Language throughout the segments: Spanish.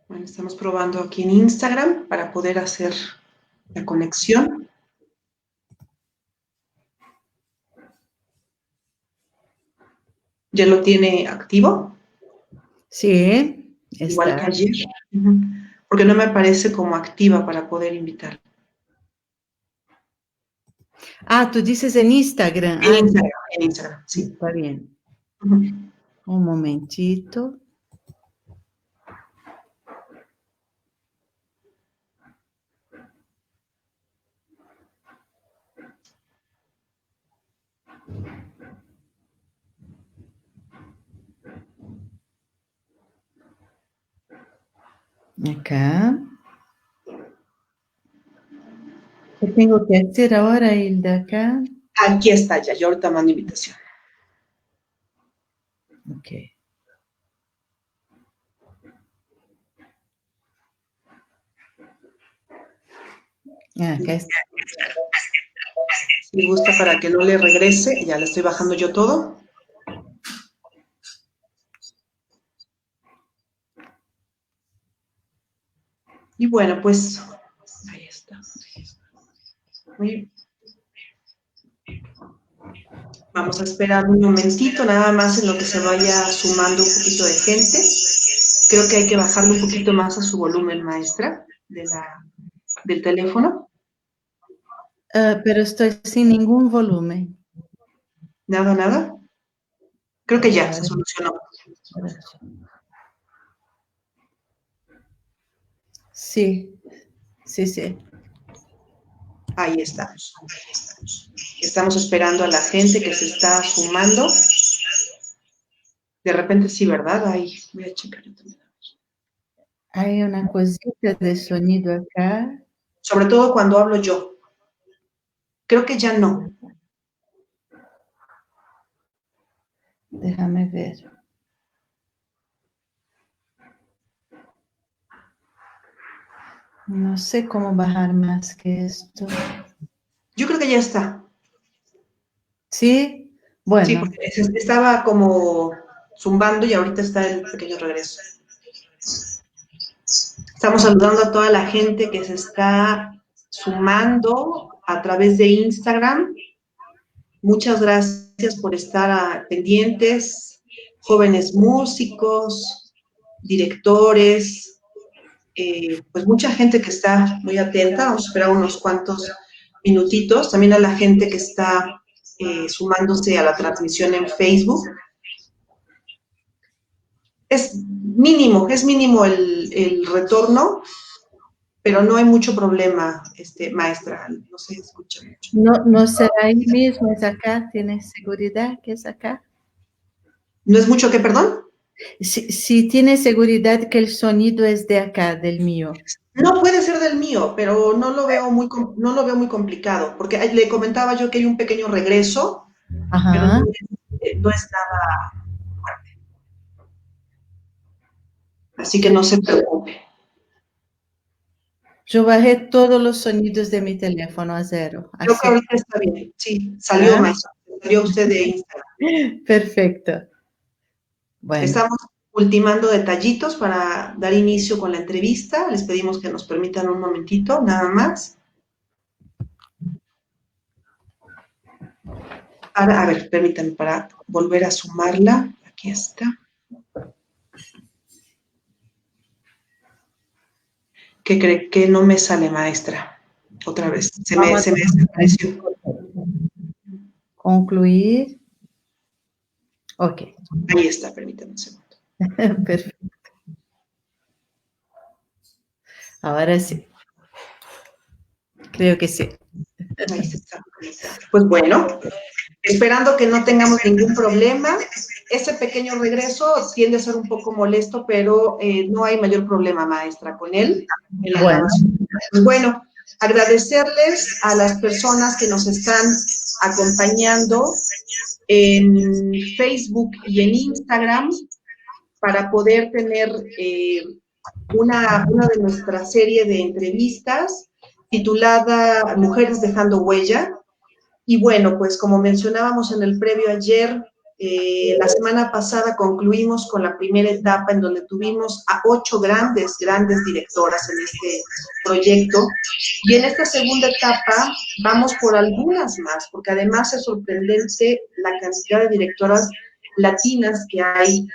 Bueno, estamos probando aquí en Instagram para poder hacer la conexión. ¿Ya lo tiene activo? Sí, Igual está. que ayer. Porque no me aparece como activa para poder invitar. Ah, tú dices en Instagram. En Instagram, sí. Está bien. Uh-huh. Un momentito. Acá. ¿Qué tengo que hacer ahora, Hilda? Acá. Aquí está ya, yo ahorita mando invitación. Ok. Acá está. Si gusta para que no le regrese, ya le estoy bajando yo todo. Y bueno, pues ahí está. Muy bien. Vamos a esperar un momentito, nada más en lo que se vaya sumando un poquito de gente. Creo que hay que bajarle un poquito más a su volumen, maestra, del teléfono. Pero estoy sin ningún volumen. Nada, nada. Creo que ya se Ahora, solucionó. ahora sí. Sí, sí, sí. Ahí estamos. Estamos esperando a la gente que se está sumando. De repente sí, ¿verdad? Ahí, voy a checar yo también. Hay una cosita de sonido acá. Sobre todo cuando hablo yo. Creo que ya no. Déjame ver. No sé cómo bajar más que esto. Yo creo que ya está. Sí, Sí, bueno. porque estaba como zumbando y ahorita está el pequeño regreso. Estamos saludando a toda la gente que se está sumando a través de Instagram. Muchas gracias por estar pendientes, jóvenes músicos, directores, pues mucha gente que está muy atenta. Vamos a esperar unos cuantos minutitos. También a la gente que está sumándose a la transmisión en Facebook. Es mínimo el retorno, pero no hay mucho problema, maestra, no se escucha mucho. No será ahí mismo, es acá, ¿tienes seguridad que es acá? ¿No es mucho qué, perdón? Si tienes seguridad que el sonido es de acá, del mío. No puede ser del mío, pero no lo veo muy complicado, porque le comentaba yo que hay un pequeño regreso, pero Ajá. no es nada fuerte. Así que no se preocupe. Yo bajé todos los sonidos de mi teléfono a 0. Creo que Así. ahorita está bien. Sí, salió, ¿Ah? maestra. Salió usted de Instagram. Perfecto. Bueno. Estamos ultimando detallitos para dar inicio con la entrevista. Les pedimos que nos permitan un momentito, nada más. Ahora, a ver, permítanme para volver a sumarla. Aquí está. ¿Qué cree que no me sale, maestra? Otra vez, se me Vamos a desapareció. concluir. Ok. Ahí está, permítame un segundo. Perfecto. Ahora sí. Creo que sí. Ahí se está. Pues bueno, esperando que no tengamos ningún problema. Ese pequeño regreso tiende a ser un poco molesto, pero no hay mayor problema, maestra, con él en la Bueno. grabación. Pues bueno, agradecerles a las personas que nos están acompañando en Facebook y en Instagram para poder tener una de nuestras series de entrevistas titulada Mujeres dejando huella. Y bueno, pues como mencionábamos en el previo ayer, La semana pasada concluimos con la primera etapa en donde tuvimos a 8 grandes directoras en este proyecto. Y en esta segunda etapa vamos por algunas más, porque además es sorprendente la cantidad de directoras latinas que hay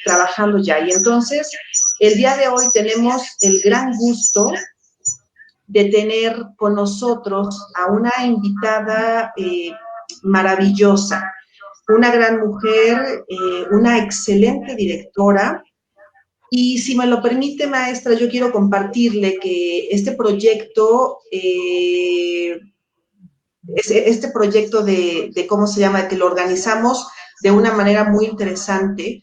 trabajando ya. Y entonces, el día de hoy tenemos el gran gusto de tener con nosotros a una invitada maravillosa, una gran mujer, una excelente directora. Y si me lo permite, maestra, yo quiero compartirle que este proyecto ¿cómo se llama?, que lo organizamos de una manera muy interesante.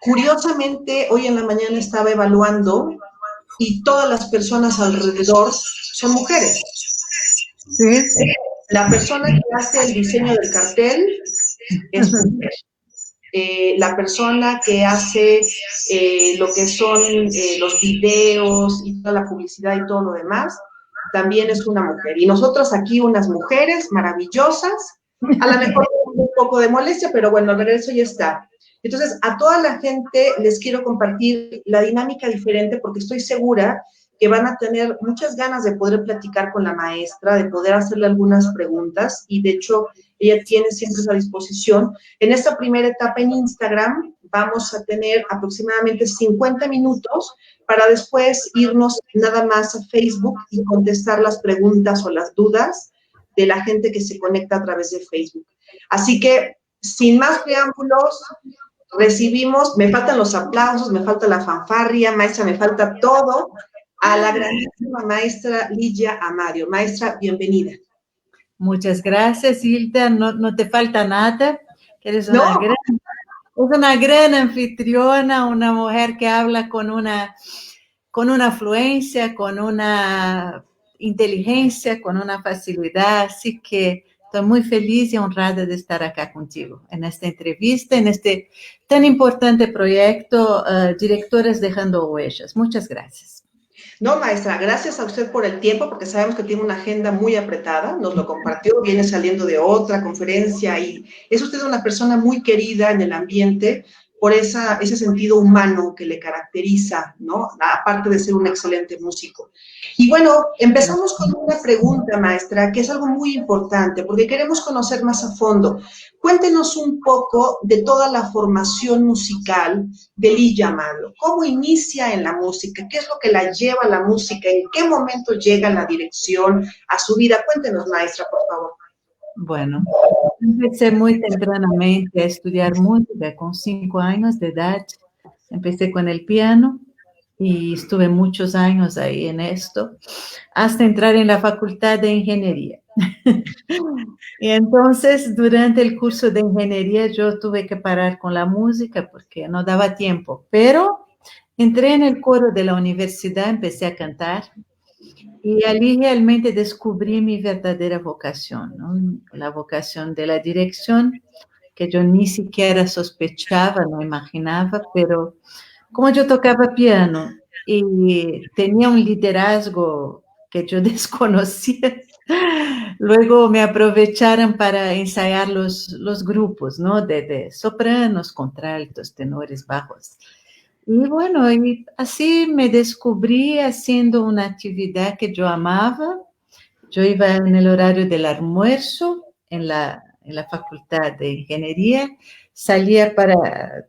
Curiosamente, hoy en la mañana estaba evaluando y todas las personas alrededor son mujeres. Sí. La persona que hace el diseño del cartel es mujer. La persona que hace lo que son los videos y toda la publicidad y todo lo demás, también es una mujer. Y nosotros aquí unas mujeres maravillosas, a lo mejor un poco de molestia, pero bueno, al regreso ya está. Entonces, a toda la gente les quiero compartir la dinámica diferente porque estoy segura que van a tener muchas ganas de poder platicar con la maestra, de poder hacerle algunas preguntas y de hecho ella tiene siempre esa disposición. En esta primera etapa en Instagram vamos a tener aproximadamente 50 minutos para después irnos nada más a Facebook y contestar las preguntas o las dudas de la gente que se conecta a través de Facebook. Así que, sin más preámbulos, recibimos, me faltan los aplausos, me falta la fanfarria, maestra, me falta todo, a la grandísima maestra Ligia Amadio. Maestra, bienvenida. Muchas gracias, Hilda. No te falta nada. Eres No. una gran anfitriona, una mujer que habla con una afluencia, con una inteligencia, con una facilidad. Así que estoy muy feliz y honrada de estar acá contigo en esta entrevista, en este tan importante proyecto, Directoras Dejando Huellas. Muchas gracias. No, maestra, gracias a usted por el tiempo, porque sabemos que tiene una agenda muy apretada, nos lo compartió, viene saliendo de otra conferencia y es usted una persona muy querida en el ambiente por ese sentido humano que le caracteriza, ¿no? Aparte de ser un excelente músico. Y bueno, empezamos con una pregunta, maestra, que es algo muy importante, porque queremos conocer más a fondo. Cuéntenos un poco de toda la formación musical de Ligia Amadio. ¿Cómo inicia en la música? ¿Qué es lo que la lleva a la música? ¿En qué momento llega la dirección a su vida? Cuéntenos, maestra, por favor. Bueno, empecé muy tempranamente a estudiar música, con 5 años de edad. Empecé con el piano y estuve muchos años ahí en esto, hasta entrar en la Facultad de Ingeniería. Y entonces, durante el curso de ingeniería, yo tuve que parar con la música porque no daba tiempo, pero entré en el coro de la universidad, empecé a cantar y allí realmente descubrí mi verdadera vocación, ¿no? La vocación de la dirección, que yo ni siquiera sospechaba, no imaginaba, pero como yo tocaba piano y tenía un liderazgo que yo desconocía, luego me aprovecharon para ensayar los grupos, ¿no? De sopranos, contraltos, tenores, bajos. Y bueno, y así me descubrí haciendo una actividad que yo amaba. Yo iba en el horario del almuerzo en la Facultad de Ingeniería.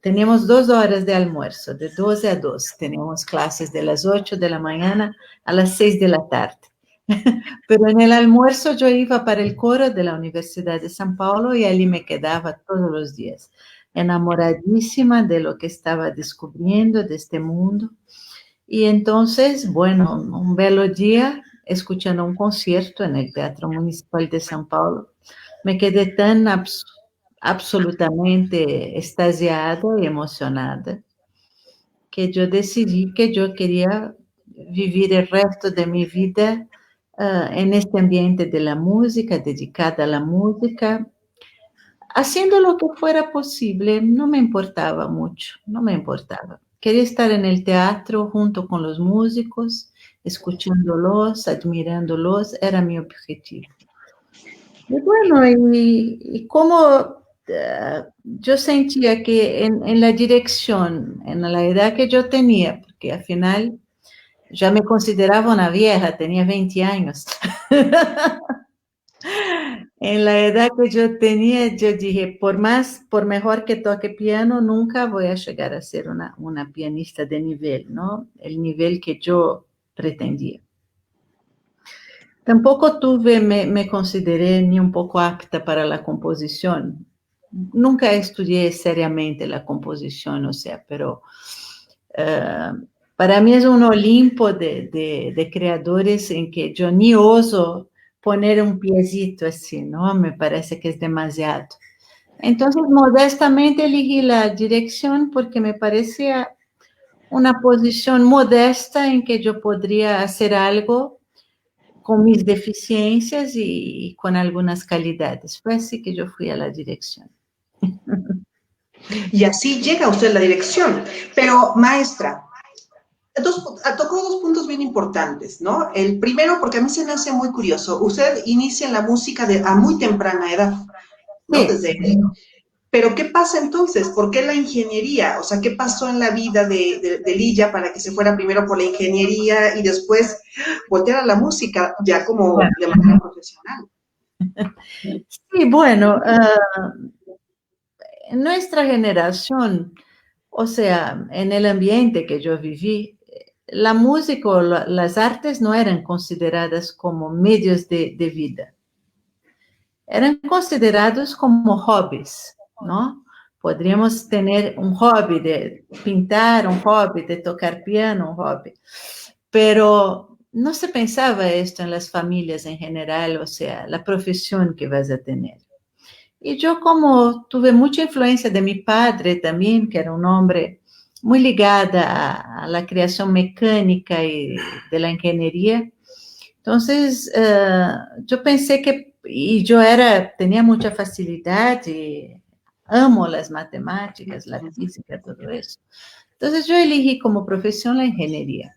Teníamos 2 horas de almuerzo, de 12 a 2. Teníamos clases de las 8 de la mañana a las 6 de la tarde. Pero en el almuerzo yo iba para el coro de la Universidad de São Paulo y allí me quedaba todos los días, enamoradísima de lo que estaba descubriendo de este mundo. Y entonces, bueno, un bello día, escuchando un concierto en el Teatro Municipal de São Paulo, me quedé tan absolutamente extasiada y emocionada que yo decidí que yo quería vivir el resto de mi vida en este ambiente de la música, dedicada a la música, haciendo lo que fuera posible. No me importaba mucho, no me importaba. Quería estar en el teatro junto con los músicos, escuchándolos, admirándolos, era mi objetivo. Y bueno, y como yo sentía que en la dirección, en la edad que yo tenía, porque al final ya me consideraba una vieja, tenía 20 años. En la edad que yo tenía, yo dije, por mejor que toque piano, nunca voy a llegar a ser una pianista de nivel, ¿no? El nivel que yo pretendía. Tampoco me consideré ni un poco apta para la composición. Nunca estudié seriamente la composición, o sea, pero para mí es un Olimpo de creadores en que yo ni oso poner un piecito así, ¿no? Me parece que es demasiado. Entonces, modestamente elegí la dirección porque me parecía una posición modesta en que yo podría hacer algo con mis deficiencias y con algunas calidades. Fue así que yo fui a la dirección. Y así llega usted a la dirección. Pero, maestra, tocó dos puntos bien importantes, ¿no? El primero, porque a mí se me hace muy curioso, usted inicia en la música a muy temprana edad, ¿no? Sí. Desde pero ¿qué pasa entonces? ¿Por qué la ingeniería? O sea, ¿qué pasó en la vida de Lilla para que se fuera primero por la ingeniería y después voltear a la música ya como Bueno, de manera profesional? sí, bueno, en nuestra generación, o sea, en el ambiente que yo viví, la música o las artes no eran consideradas como medios de vida, eran considerados como hobbies, ¿no? Podríamos tener un hobby de pintar, un hobby de tocar piano, un hobby, pero no se pensaba esto en las familias en general, o sea, la profesión que vas a tener. Y yo como tuve mucha influencia de mi padre también, que era un hombre muy ligado a la creación mecánica y de la ingeniería, entonces yo pensé que, y yo tenía mucha facilidad y amo las matemáticas, la física, todo eso. Entonces yo elegí como profesión la ingeniería.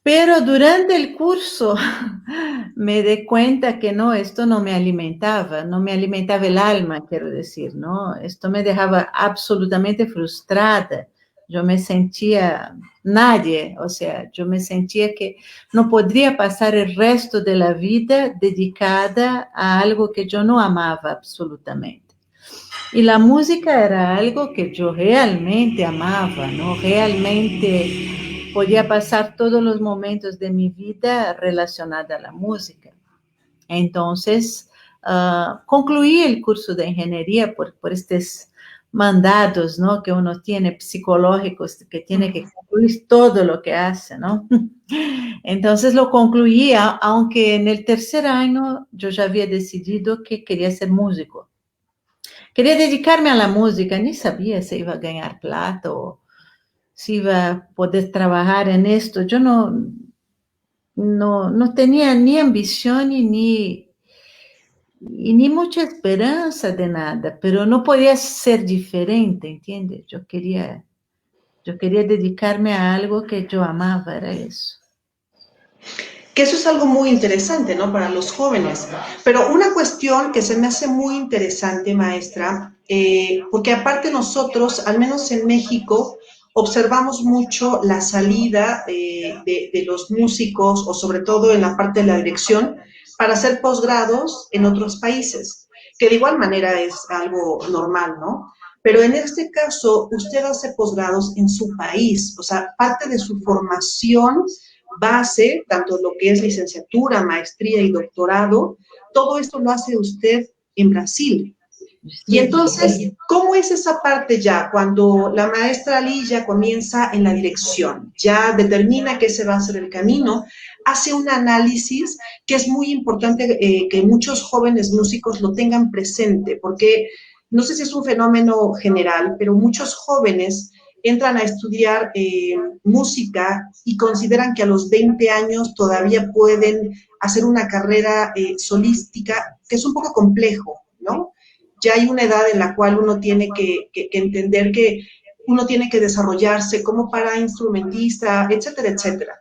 Pero durante el curso me di cuenta que no, esto no me alimentaba el alma, quiero decir, ¿no? Esto me dejaba absolutamente frustrada. Yo me sentía nadie, o sea, yo me sentía que no podría pasar el resto de la vida dedicada a algo que yo no amaba absolutamente. Y la música era algo que yo realmente amaba, ¿no? Realmente podía pasar todos los momentos de mi vida relacionada a la música. Entonces, concluí el curso de ingeniería por estos mandatos, ¿no? Que uno tiene psicológicos, que tiene que concluir todo lo que hace, ¿no? Entonces lo concluí, aunque en el tercer año yo ya había decidido que quería ser músico. Quería dedicarme a la música, ni sabía si iba a ganar plata o si iba a poder trabajar en esto. Yo no tenía ni ambición ni mucha esperanza de nada, pero no podía ser diferente, ¿entiendes? Yo quería dedicarme a algo que yo amaba, era eso. Que eso es algo muy interesante, ¿no? Para los jóvenes. Pero una cuestión que se me hace muy interesante, maestra, porque aparte nosotros, al menos en México, observamos mucho la salida de los músicos, o sobre todo en la parte de la dirección, para hacer posgrados en otros países, que de igual manera es algo normal, ¿no? Pero en este caso, usted hace posgrados en su país, o sea, parte de su formación base, tanto lo que es licenciatura, maestría y doctorado, todo esto lo hace usted en Brasil. Y Sí. entonces, ¿cómo es esa parte ya cuando la maestra Lilla comienza en la dirección? Ya determina que ese va a ser el camino, hace un análisis que es muy importante que muchos jóvenes músicos lo tengan presente, porque no sé si es un fenómeno general, pero muchos jóvenes entran a estudiar música y consideran que a los 20 años todavía pueden hacer una carrera solística, que es un poco complejo, ¿no? Ya hay una edad en la cual uno tiene que entender que uno tiene que desarrollarse como para instrumentista, etcétera, etcétera.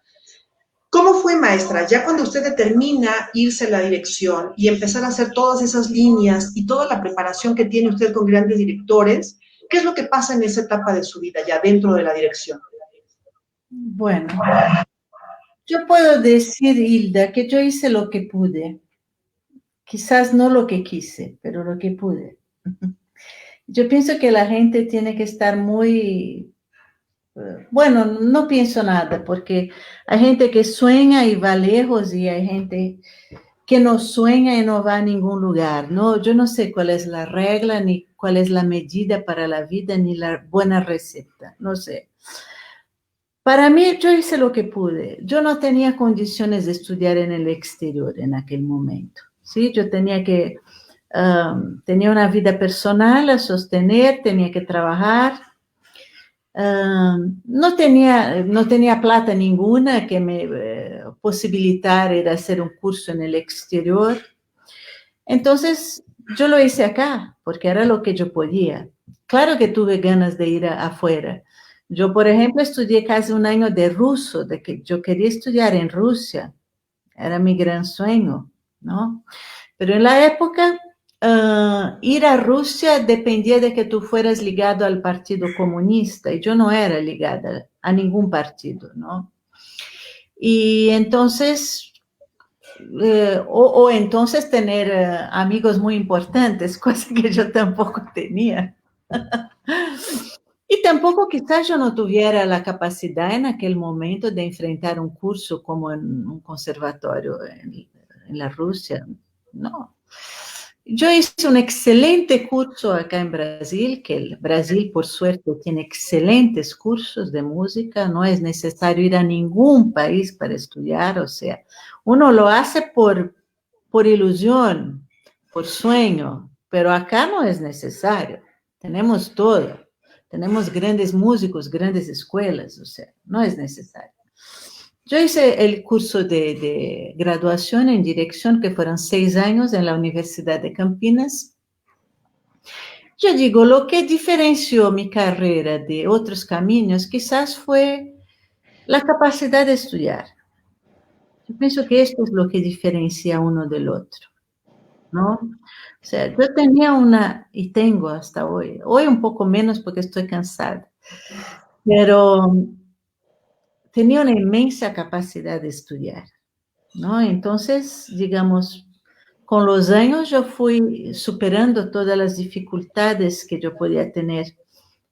¿Cómo fue, maestra? Ya cuando usted determina irse a la dirección y empezar a hacer todas esas líneas y toda la preparación que tiene usted con grandes directores, ¿qué es lo que pasa en esa etapa de su vida ya dentro de la dirección? Bueno, yo puedo decir, Hilda, que yo hice lo que pude. Quizás no lo que quise, pero lo que pude. Yo pienso que la gente tiene que estar muy... Bueno, no pienso nada, porque hay gente que sueña y va lejos y hay gente que no sueña y no va a ningún lugar, ¿no? Yo no sé cuál es la regla, ni cuál es la medida para la vida, ni la buena receta, no sé. Para mí, yo hice lo que pude. Yo no tenía condiciones de estudiar en el exterior en aquel momento, ¿sí? Yo tenía una vida personal a sostener, tenía que trabajar. No tenía plata ninguna que me posibilitara ir a hacer un curso en el exterior. Entonces, yo lo hice acá, porque era lo que yo podía. Claro que tuve ganas de ir afuera. Yo, por ejemplo, estudié casi un año de ruso, de que yo quería estudiar en Rusia. Era mi gran sueño, ¿no? Pero en la época, ir a Rusia dependía de que tú fueras ligado al Partido Comunista, y yo no era ligada a ningún partido, ¿no? Y entonces, o entonces tener amigos muy importantes, cosa que yo tampoco tenía. Y tampoco quizás yo no tuviera la capacidad en aquel momento de enfrentar un curso como en un conservatorio en la Rusia, no. Yo hice un excelente curso acá en Brasil, que el Brasil, por suerte, tiene excelentes cursos de música, no es necesario ir a ningún país para estudiar, o sea, uno lo hace por ilusión, por sueño, pero acá no es necesario, tenemos todo, tenemos grandes músicos, grandes escuelas, o sea, no es necesario. Yo hice el curso de graduación en dirección, que fueron 6 años en la Universidad de Campinas. Yo digo, lo que diferenció mi carrera de otros caminos quizás fue la capacidad de estudiar. Yo pienso que esto es lo que diferencia uno del otro, ¿no? O sea, yo tenía y tengo hasta hoy un poco menos porque estoy cansada, pero tenía una inmensa capacidad de estudiar, ¿no? Entonces, digamos, con los años yo fui superando todas las dificultades que yo podía tener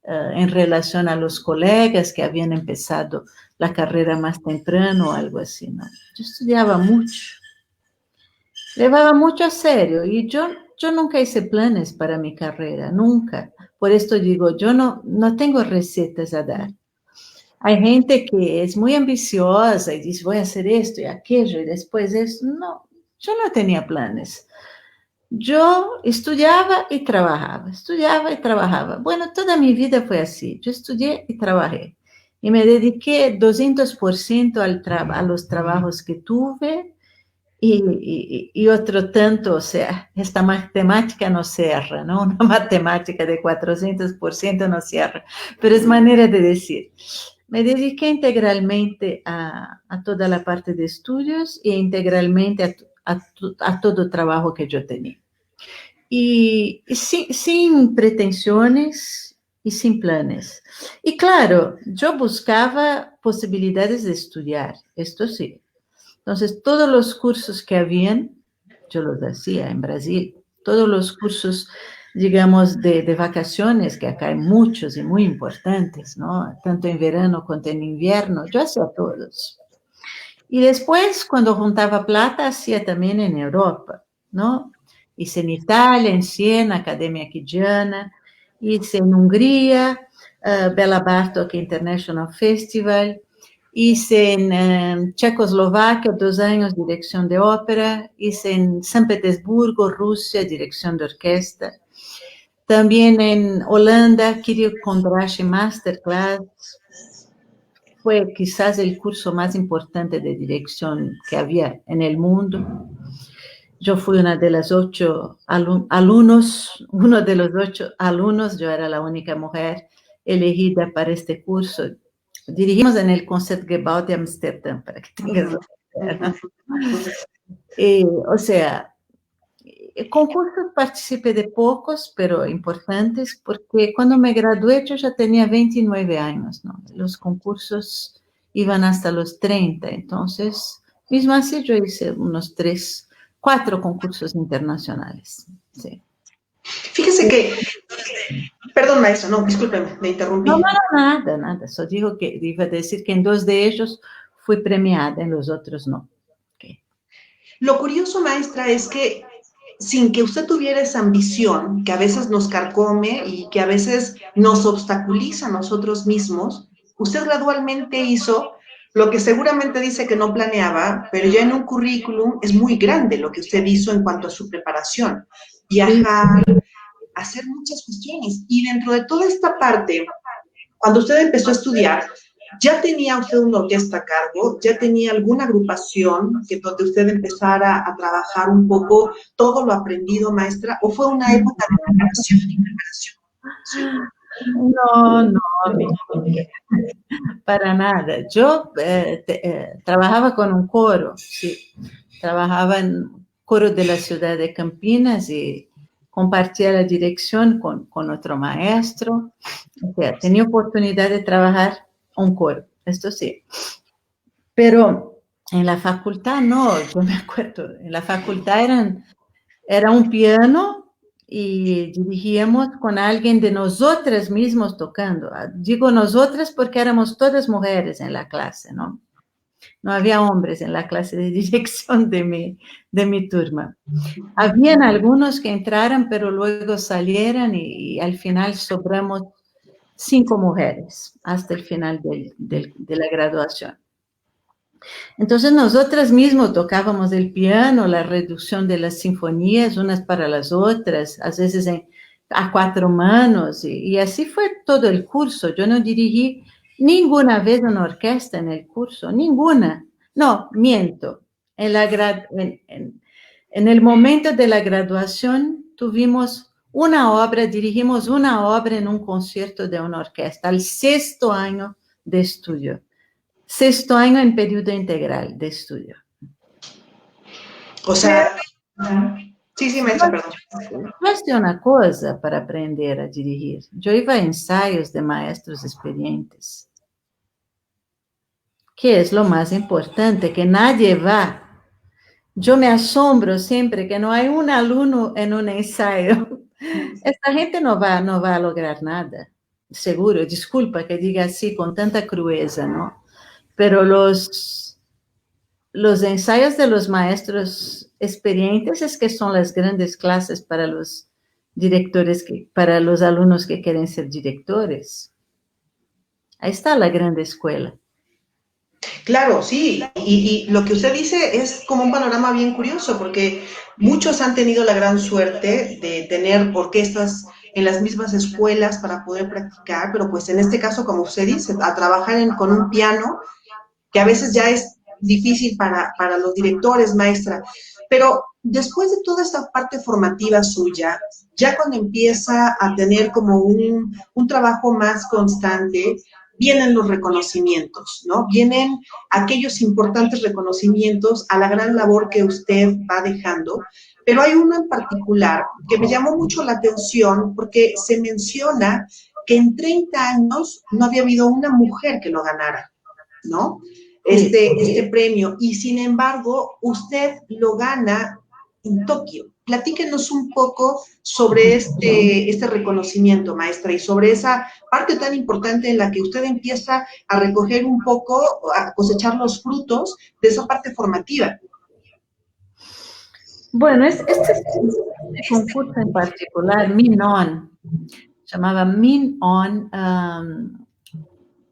en relación a los colegas que habían empezado la carrera más temprano o algo así, ¿no? Yo estudiaba mucho, llevaba mucho a serio y yo nunca hice planes para mi carrera, nunca. Por esto digo, yo no tengo recetas a dar. Hay gente que es muy ambiciosa y dice, voy a hacer esto y aquello y después esto. No, yo no tenía planes. Yo estudiaba y trabajaba, estudiaba y trabajaba. Bueno, toda mi vida fue así. Yo estudié y trabajé. Y me dediqué 200% a los trabajos que tuve y otro tanto, o sea, esta matemática no cierra, ¿no? Una matemática de 400% no cierra, pero es manera de decir. Me dediqué integralmente a toda la parte de estudios e integralmente a todo trabajo que yo tenía. Y sin pretensiones y sin planes. Y claro, yo buscaba posibilidades de estudiar, esto sí. Entonces, todos los cursos que habían, yo los hacía en Brasil, todos los cursos, digamos, de vacaciones, que acá hay muchos y muy importantes, ¿no? Tanto en verano como en invierno, yo hacía todos. Y después, cuando juntaba plata, hacía también en Europa, ¿no? Hice en Italia, en Siena, Academia Chigiana, hice en Hungría, Bela Bartók International Festival, hice en Checoslovaquia 2 años dirección de ópera, hice en San Petersburgo, Rusia, dirección de orquesta. También en Holanda, Kirill Kondrashy Masterclass. Fue quizás el curso más importante de dirección que había en el mundo. Yo fui una de las 8 alumnos, uno de los 8 alumnos, yo era la única mujer elegida para este curso. Dirigimos en el Concertgebouw de Amsterdam, para que tengas O sea, concursos participé de pocos, pero importantes, porque cuando me gradué yo ya tenía 29 años, ¿no? Los concursos iban hasta los 30, entonces, mismo así yo hice unos 3, 4 concursos internacionales, sí. Fíjese que, perdón, maestra, no, discúlpeme, me interrumpí. No, nada, solo digo que iba a decir que en 2 de ellos fui premiada, en los otros no. Okay. Lo curioso, maestra, es que sin que usted tuviera esa ambición que a veces nos carcome y que a veces nos obstaculiza a nosotros mismos, usted gradualmente hizo lo que seguramente dice que no planeaba, pero ya en un currículum es muy grande lo que usted hizo en cuanto a su preparación. Viajar, hacer muchas cuestiones. Y dentro de toda esta parte, cuando usted empezó a estudiar, ¿ya tenía usted una orquesta a cargo? ¿Ya tenía alguna agrupación que donde usted empezara a trabajar un poco todo lo aprendido, maestra? ¿O fue una época de preparación y preparación? No, para nada. Yo trabajaba con un coro, sí. Trabajaba en coro de la ciudad de Campinas y compartía la dirección con otro maestro. O sea, tenía oportunidad de trabajar un coro, esto sí. Pero en la facultad no, yo me acuerdo, en la facultad era un piano y dirigíamos con alguien de nosotras mismos tocando. Digo nosotras porque éramos todas mujeres en la clase, ¿no? No había hombres en la clase de dirección de mi turma. Habían algunos que entraran, pero luego salieran y al final sobramos 5 mujeres hasta el final de la graduación. Entonces nosotras mismas tocábamos el piano, la reducción de las sinfonías unas para las otras, a veces a 4 manos, y así fue todo el curso. Yo no dirigí ninguna vez una orquesta en el curso, ninguna. No, miento. En el momento de la graduación tuvimos dirigimos una obra en un concierto de una orquesta, al 6º año de estudio. 6º año en periodo integral de estudio. O sea, sí, maestra, perdón. Yo hacía una cosa para aprender a dirigir. Yo iba a ensayos de maestros experientes, que es lo más importante, que nadie va. Yo me asombro siempre que no hay un alumno en un ensayo. Esta gente no va a lograr nada, seguro. Disculpa que diga así con tanta crueza, ¿no? Pero los ensayos de los maestros experientes es que son las grandes clases para los directores, para los alumnos que quieren ser directores. Ahí está la gran escuela. Claro, sí, y lo que usted dice es como un panorama bien curioso, porque muchos han tenido la gran suerte de tener orquestas en las mismas escuelas para poder practicar, pero pues en este caso, como usted dice, a trabajar con un piano, que a veces ya es difícil para los directores, maestra, pero después de toda esta parte formativa suya, ya cuando empieza a tener como un trabajo más constante, vienen los reconocimientos, ¿no? Vienen aquellos importantes reconocimientos a la gran labor que usted va dejando, pero hay uno en particular que me llamó mucho la atención porque se menciona que en 30 años no había habido una mujer que lo ganara, ¿no? Este premio, y sin embargo, usted lo gana en Tokio. Platíquenos un poco sobre este reconocimiento, maestra, y sobre esa parte tan importante en la que usted empieza a recoger un poco, a cosechar los frutos de esa parte formativa. Bueno, este concurso en particular, MINON, llamaba MINON,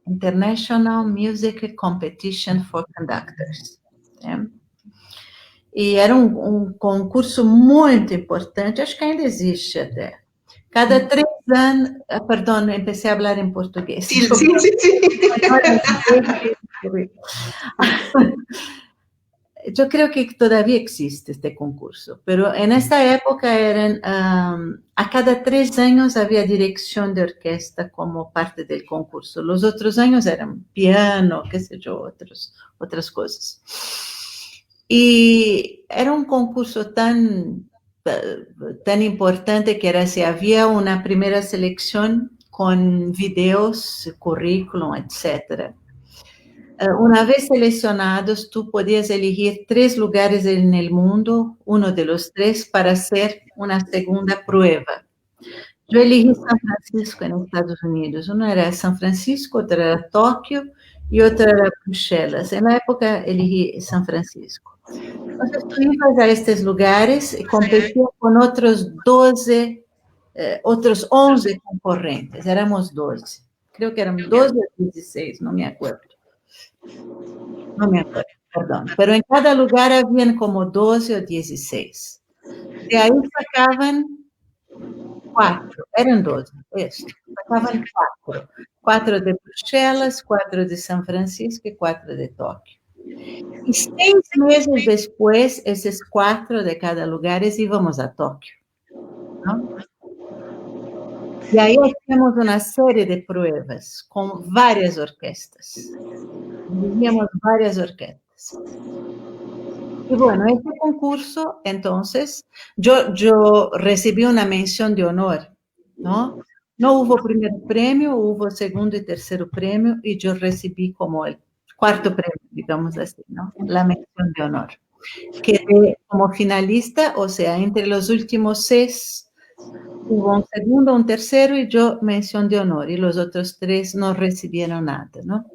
International Music Competition for Conductors. ¿Sí? E era um concurso muito importante, acho que ainda existe até. Cada 3 anos, perdão, empecé a falar em português. Sí. Yo creo que todavía existe este concurso, pero en esta época eran, a cada 3 años había dirección de orquesta como parte del concurso. Los otros años eran piano, qué sé yo, otras cosas. Y era un concurso tan importante que era si había una primera selección con videos, currículum, etc. Una vez seleccionados, tú podías elegir 3 lugares en el mundo, uno de los 3, para hacer una segunda prueba. Yo elegí San Francisco en Estados Unidos. Uno era San Francisco, otro era Tokio y otro era Bruselas. En la época elegí San Francisco. Entonces tú ibas a estos lugares y competías con otros 12, otros 11 concorrentes. Éramos 12. Creo que eran 12 o 16, no me acuerdo. No me acuerdo, perdón. Pero en cada lugar habían como 12 o 16. De ahí sacaban 4, eran 12, eso. Sacaban 4. 4 de Bruselas, 4 de San Francisco y 4 de Tokio. Y 6 meses después, esos 4 de cada lugar íbamos a Tokio, ¿no? Y ahí hacíamos una serie de pruebas con varias orquestas. Dirigíamos varias orquestas. Y bueno, este concurso, entonces, yo recibí una mención de honor, ¿no? No hubo primer premio, hubo segundo y tercer premio, y yo recibí como el cuarto premio, digamos así, ¿no? La mención de honor. Quedé como finalista, o sea, entre los últimos 6 hubo un segundo, un tercero y yo mención de honor, y los otros 3 no recibieron nada, ¿no?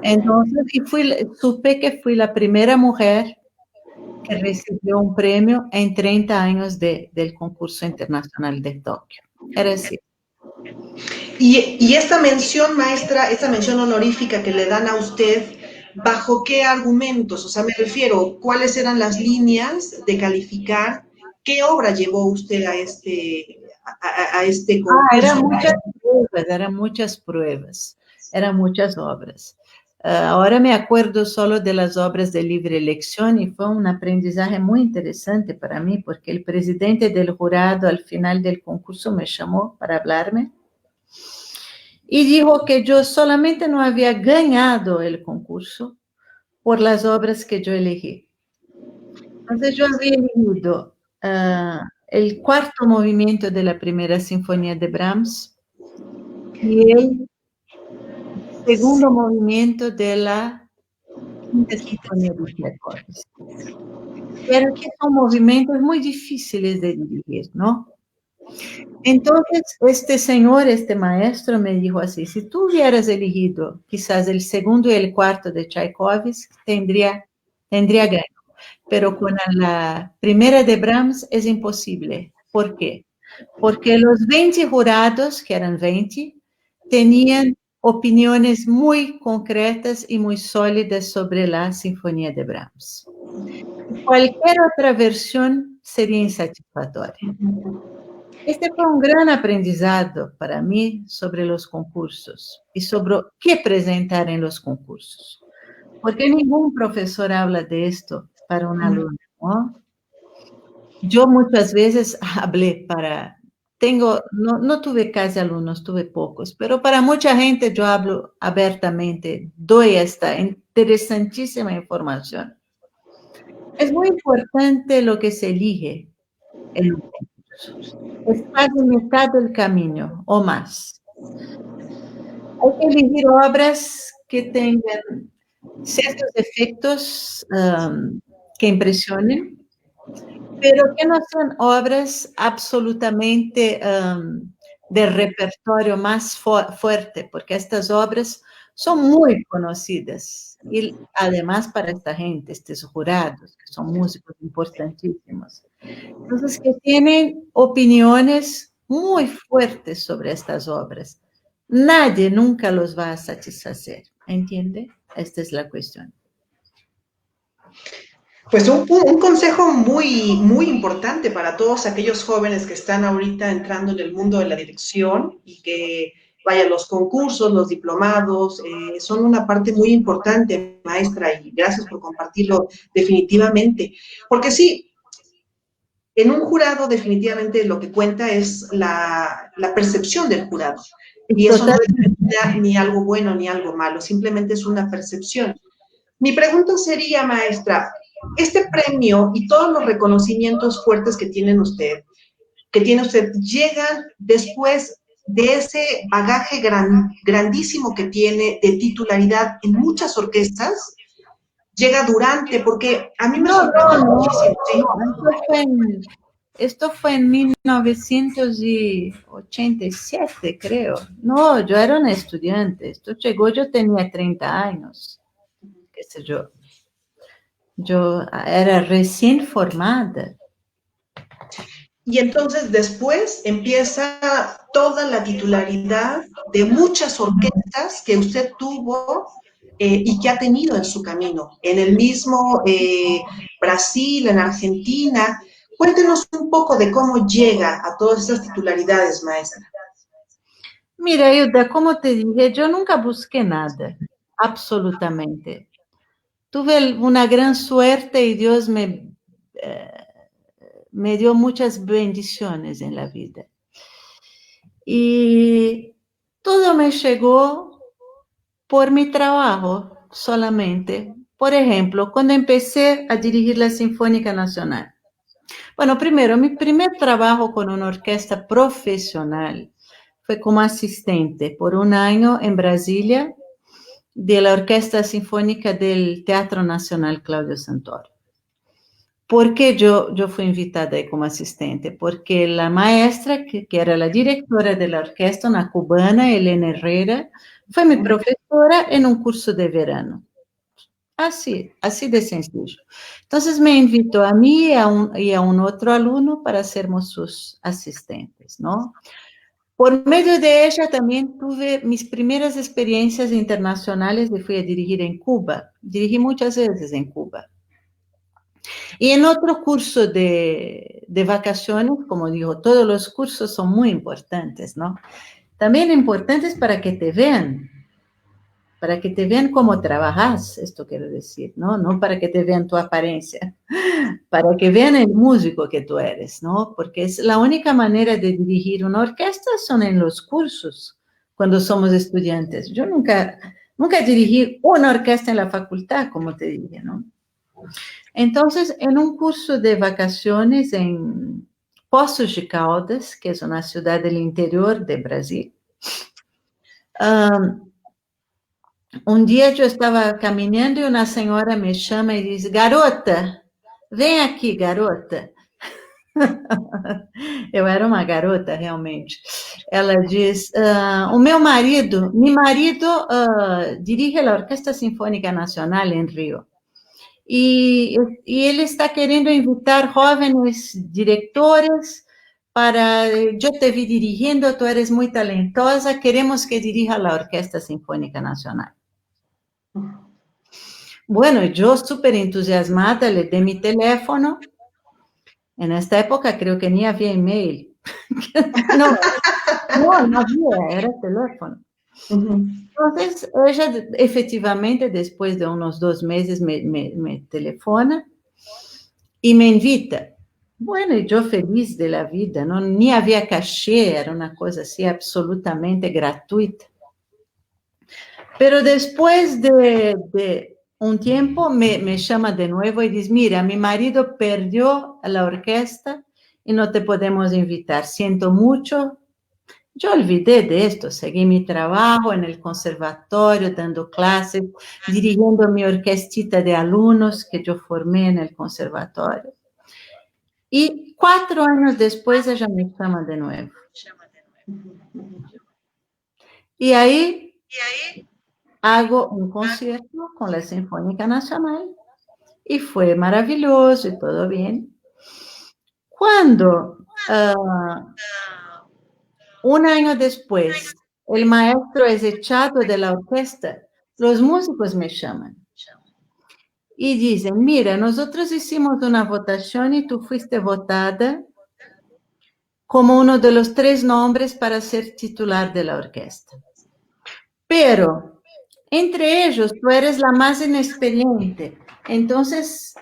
Entonces, supe que fui la primera mujer que recibió un premio en 30 años del concurso internacional de Tokio. Era así. Y esta mención, maestra, esta mención honorífica que le dan a usted, ¿bajo qué argumentos? O sea, me refiero, ¿cuáles eran las líneas de calificar? ¿Qué obra llevó usted a este concurso? Eran muchas pruebas, eran muchas obras. Ahora me acuerdo solo de las obras de libre elección y fue un aprendizaje muy interesante para mí porque el presidente del jurado al final del concurso me llamó para hablarme y dijo que yo solamente no había ganado el concurso por las obras que yo elegí. Entonces yo había elegido el cuarto movimiento de la primera sinfonía de Brahms y el segundo movimiento de la quinta sinfonía de Tchaikovsky. Pero que son movimientos muy difíciles de dirigir, ¿no? Entonces, este señor, este maestro me dijo así, si tú hubieras elegido quizás el segundo y el cuarto de Tchaikovsky, tendría ganado. Pero con la primera de Brahms es imposible. ¿Por qué? Porque los 20 jurados, que eran 20, tenían opiniones muy concretas y muy sólidas sobre la sinfonía de Brahms. Cualquier otra versión sería insatisfactoria. Este fue un gran aprendizado para mí sobre los concursos y sobre qué presentar en los concursos. Porque ningún profesor habla de esto para un alumno, ¿no? Yo muchas veces hablé no tuve casi alumnos, tuve pocos, pero para mucha gente yo hablo abiertamente, doy esta interesantísima información. Es muy importante lo que se elige en un concurso. Es casi mitad del camino o más. Hay que elegir obras que tengan ciertos efectos que impresionen, pero que no sean obras absolutamente del repertorio más fuerte, porque estas obras son muy conocidas y además para esta gente, estos jurados, que son músicos importantísimos. Entonces, que tienen opiniones muy fuertes sobre estas obras. Nadie nunca los va a satisfacer, ¿entiende? Esta es la cuestión. Pues un consejo muy, muy importante para todos aquellos jóvenes que están ahorita entrando en el mundo de la dirección y que vayan los concursos, los diplomados, son una parte muy importante, maestra, y gracias por compartirlo definitivamente. Porque sí, en un jurado definitivamente lo que cuenta es la percepción del jurado. Y eso no determina ni algo bueno ni algo malo, simplemente es una percepción. Mi pregunta sería, maestra, este premio y todos los reconocimientos fuertes que tiene usted, llegan después de ese bagaje grandísimo que tiene de titularidad en muchas orquestas, llega durante, porque a mí me sorprendió muchísimo, ¿sí? Esto fue en 1987, creo. No, yo era una estudiante. Esto llegó, yo tenía 30 años, qué sé yo. Yo era recién formada. Y entonces después empieza toda la titularidad de muchas orquestas que usted tuvo y que ha tenido en su camino, en el mismo Brasil, en Argentina. Cuéntenos un poco de cómo llega a todas esas titularidades, maestra. Mira, Hilda, como te dije, yo nunca busqué nada, absolutamente. Tuve una gran suerte y Dios me dio muchas bendiciones en la vida. Y todo me llegó por mi trabajo solamente. Por ejemplo, cuando empecé a dirigir la Sinfónica Nacional. Bueno, primero, mi primer trabajo con una orquesta profesional fue como asistente por un año en Brasilia de la Orquesta Sinfónica del Teatro Nacional Claudio Santoro. ¿Por qué yo fui invitada ahí como asistente? Porque la maestra, que era la directora de la orquesta, una cubana, Elena Herrera, fue mi profesora en un curso de verano. Así de sencillo. Entonces me invitó a mí y a un otro alumno para sermos sus asistentes, ¿no? Por medio de ella también tuve mis primeras experiencias internacionales y fui a dirigir en Cuba. Dirigí muchas veces en Cuba. Y en otro curso de vacaciones, como digo, todos los cursos son muy importantes, ¿no? También importantes para que te vean cómo trabajas, esto quiero decir, ¿no? No para que te vean tu apariencia, para que vean el músico que tú eres, ¿no? Porque es la única manera de dirigir una orquesta son en los cursos, cuando somos estudiantes. Yo nunca dirigí una orquesta en la facultad, como te dije, ¿no? Entonces, en un curso de vacaciones en Poços de Caldas, que es una ciudad del interior de Brasil, un día yo estaba caminando y una señora me llama y dice, garota, ven aquí, garota. Eu era uma garota, realmente. Ela diz, mi marido dirige a Orquesta Sinfônica Nacional em Rio. E ele está querendo invitar jovens diretores para, eu te vi dirigindo, tu eres muito talentosa, queremos que dirija a Orquesta Sinfônica Nacional. Bueno, yo súper entusiasmada le di mi teléfono. En esta época creo que ni había email. no había, era teléfono. Entonces, ella efectivamente, después de unos 2 meses, me telefona y me invita. Bueno, y yo feliz de la vida, ¿no? Ni había caché, era una cosa así absolutamente gratuita. Pero después de un tiempo me llama de nuevo y dice, mira, mi marido perdió a la orquesta y no te podemos invitar. Siento mucho. Yo olvidé de esto, seguí mi trabajo en el conservatorio, dando clases, dirigiendo mi orquestita de alumnos que yo formé en el conservatorio. Y 4 años después ella me llama de nuevo. Y ahí hago un concierto con la Sinfónica Nacional y fue maravilloso y todo bien. Cuando un año después el maestro es echado de la orquesta, los músicos me llaman y dicen, mira, nosotros hicimos una votación y tú fuiste votada como uno de los 3 nombres para ser titular de la orquesta. Pero entre ellos, tú eres la más inexperiente. Entonces,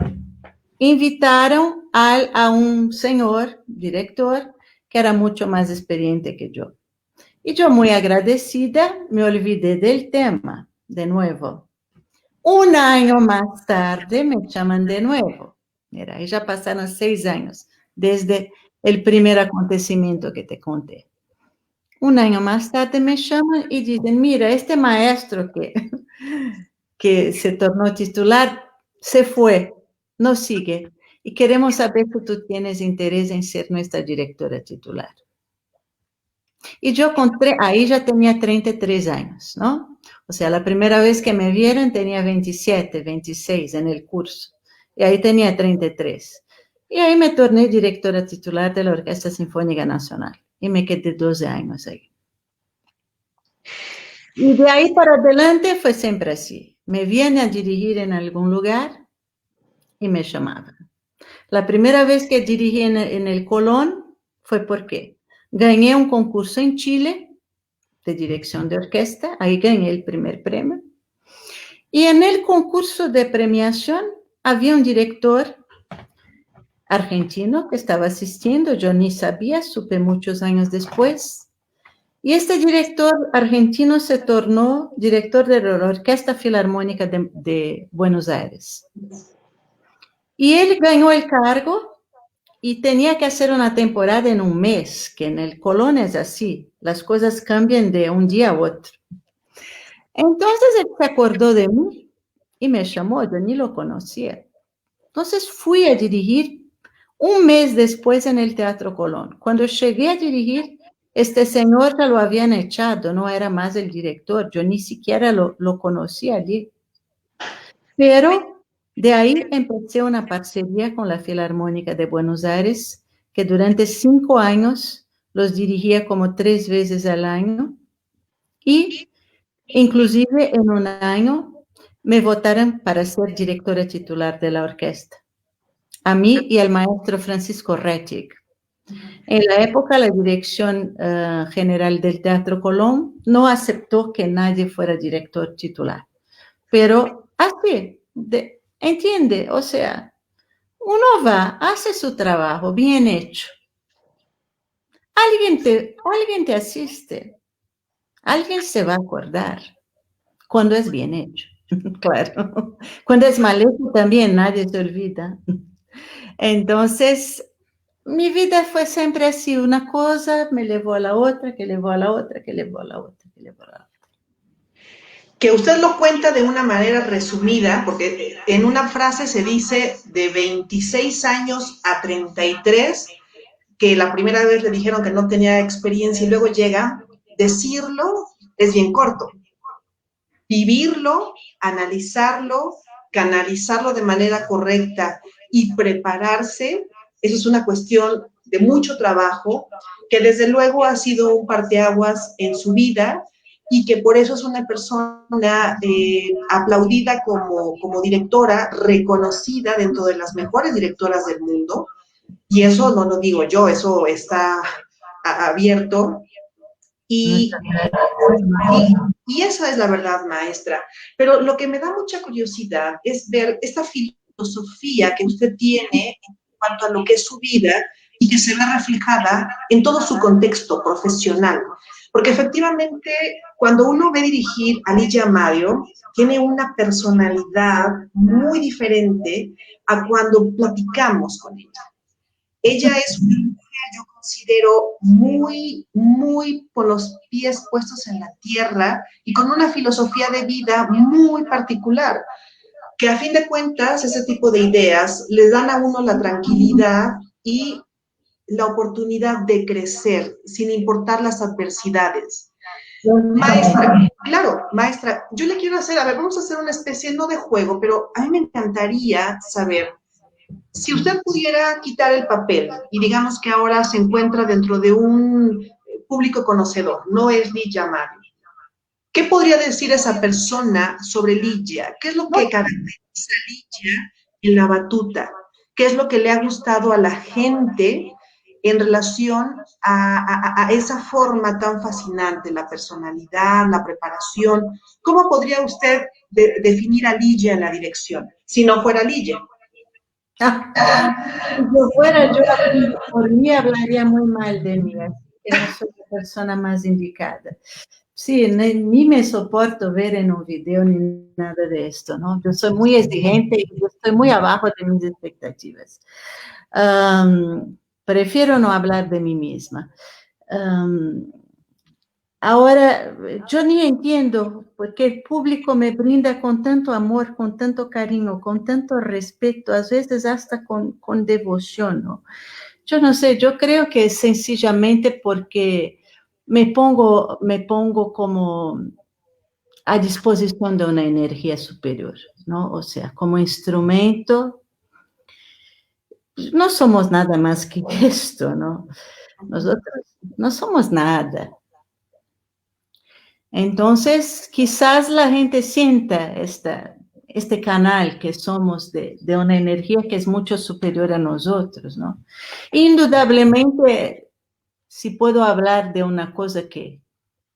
invitaron a un señor, director, que era mucho más experiente que yo. Y yo, muy agradecida, me olvidé del tema, de nuevo. Un año más tarde me llaman de nuevo. Mira, ya pasaron 6 años desde el primer acontecimiento que te conté. Un año más tarde me llaman y dicen, mira, este maestro que se tornó titular se fue, no sigue. Y queremos saber si tú tienes interés en ser nuestra directora titular. Y yo ahí ya tenía 33 años, ¿no? O sea, la primera vez que me vieron tenía 27, 26 en el curso. Y ahí tenía 33. Y ahí me torné directora titular de la Orquesta Sinfónica Nacional. Y me quedé 12 años ahí. Y de ahí para adelante fue siempre así. Me viene a dirigir en algún lugar y me llamaban. La primera vez que dirigí en el Colón fue porque gané un concurso en Chile de dirección de orquesta, ahí gané el primer premio. Y en el concurso de premiación había un director argentino que estaba asistiendo, yo ni sabía, supe muchos años después. Y este director argentino se tornó director de la Orquesta Filarmónica de Buenos Aires. Y él ganó el cargo y tenía que hacer una temporada en un mes, que en el Colón es así, las cosas cambian de un día a otro. Entonces él se acordó de mí y me llamó, yo ni lo conocía. Entonces fui a dirigir un mes después en el Teatro Colón. Cuando llegué a dirigir, este señor ya lo habían echado, no era más el director, yo ni siquiera lo conocía allí. Pero de ahí empecé una parcería con la Filarmónica de Buenos Aires, que durante 5 años los dirigía como 3 veces al año. Y inclusive en un año me votaron para ser directora titular de la orquesta. A mí y al maestro Francisco Rettig. En la época, la dirección general del Teatro Colón no aceptó que nadie fuera director titular. Pero así, entiende, o sea, uno va, hace su trabajo bien hecho. Alguien te asiste. Alguien se va a acordar cuando es bien hecho. Claro. Cuando es mal hecho también nadie se olvida. Entonces, mi vida fue siempre así, una cosa me llevó a la otra, que llevó a la otra, que llevó a la otra, que llevó a la otra. Que usted lo cuenta de una manera resumida, porque en una frase se dice de 26 años a 33, que la primera vez le dijeron que no tenía experiencia y luego llega, decirlo es bien corto. Vivirlo, analizarlo, canalizarlo de manera correcta y prepararse, eso es una cuestión de mucho trabajo, que desde luego ha sido un parteaguas en su vida y que por eso es una persona aplaudida como directora, reconocida dentro de las mejores directoras del mundo. Y eso no lo digo yo, eso está abierto. Y esa es la verdad, maestra. Pero lo que me da mucha curiosidad es ver esta filosofía que usted tiene en cuanto a lo que es su vida y que se ve reflejada en todo su contexto profesional. Porque efectivamente, cuando uno ve dirigir a Ligia Mario, tiene una personalidad muy diferente a cuando platicamos con ella. Ella es una mujer, yo considero, muy con los pies puestos en la tierra y con una filosofía de vida muy particular, que a fin de cuentas ese tipo de ideas les dan a uno la tranquilidad y la oportunidad de crecer sin importar las adversidades. Maestra, claro, maestra, yo le quiero hacer, a ver, vamos a hacer una especie, no de juego, pero a mí me encantaría saber, si usted pudiera quitar el papel y digamos que ahora se encuentra dentro de un público conocedor, no es Ligia Mario, ¿qué podría decir esa persona sobre Ligia? ¿Qué es lo que caracteriza a Ligia en la batuta? ¿Qué es lo que le ha gustado a la gente en relación a esa forma tan fascinante, la personalidad, la preparación? ¿Cómo podría usted definir a Ligia en la dirección, si no fuera Ligia? Si yo fuera yo, por mí hablaría muy mal de mí, así que no soy la persona más indicada. Sí, ni me soporto ver en un video ni nada de esto, ¿no? Yo soy muy exigente y yo estoy muy abajo de mis expectativas. Prefiero no hablar de mí misma. Ahora, yo ni entiendo por qué el público me brinda con tanto amor, con tanto cariño, con tanto respeto, a veces hasta con devoción, ¿no? Yo no sé, yo creo que es sencillamente porque me pongo como a disposición de una energía superior, ¿no? O sea, como instrumento, no somos nada más que esto, ¿no? Nosotros no somos nada. Entonces, quizás la gente sienta este canal que somos de una energía que es mucho superior a nosotros, ¿no? Indudablemente, si puedo hablar de una cosa que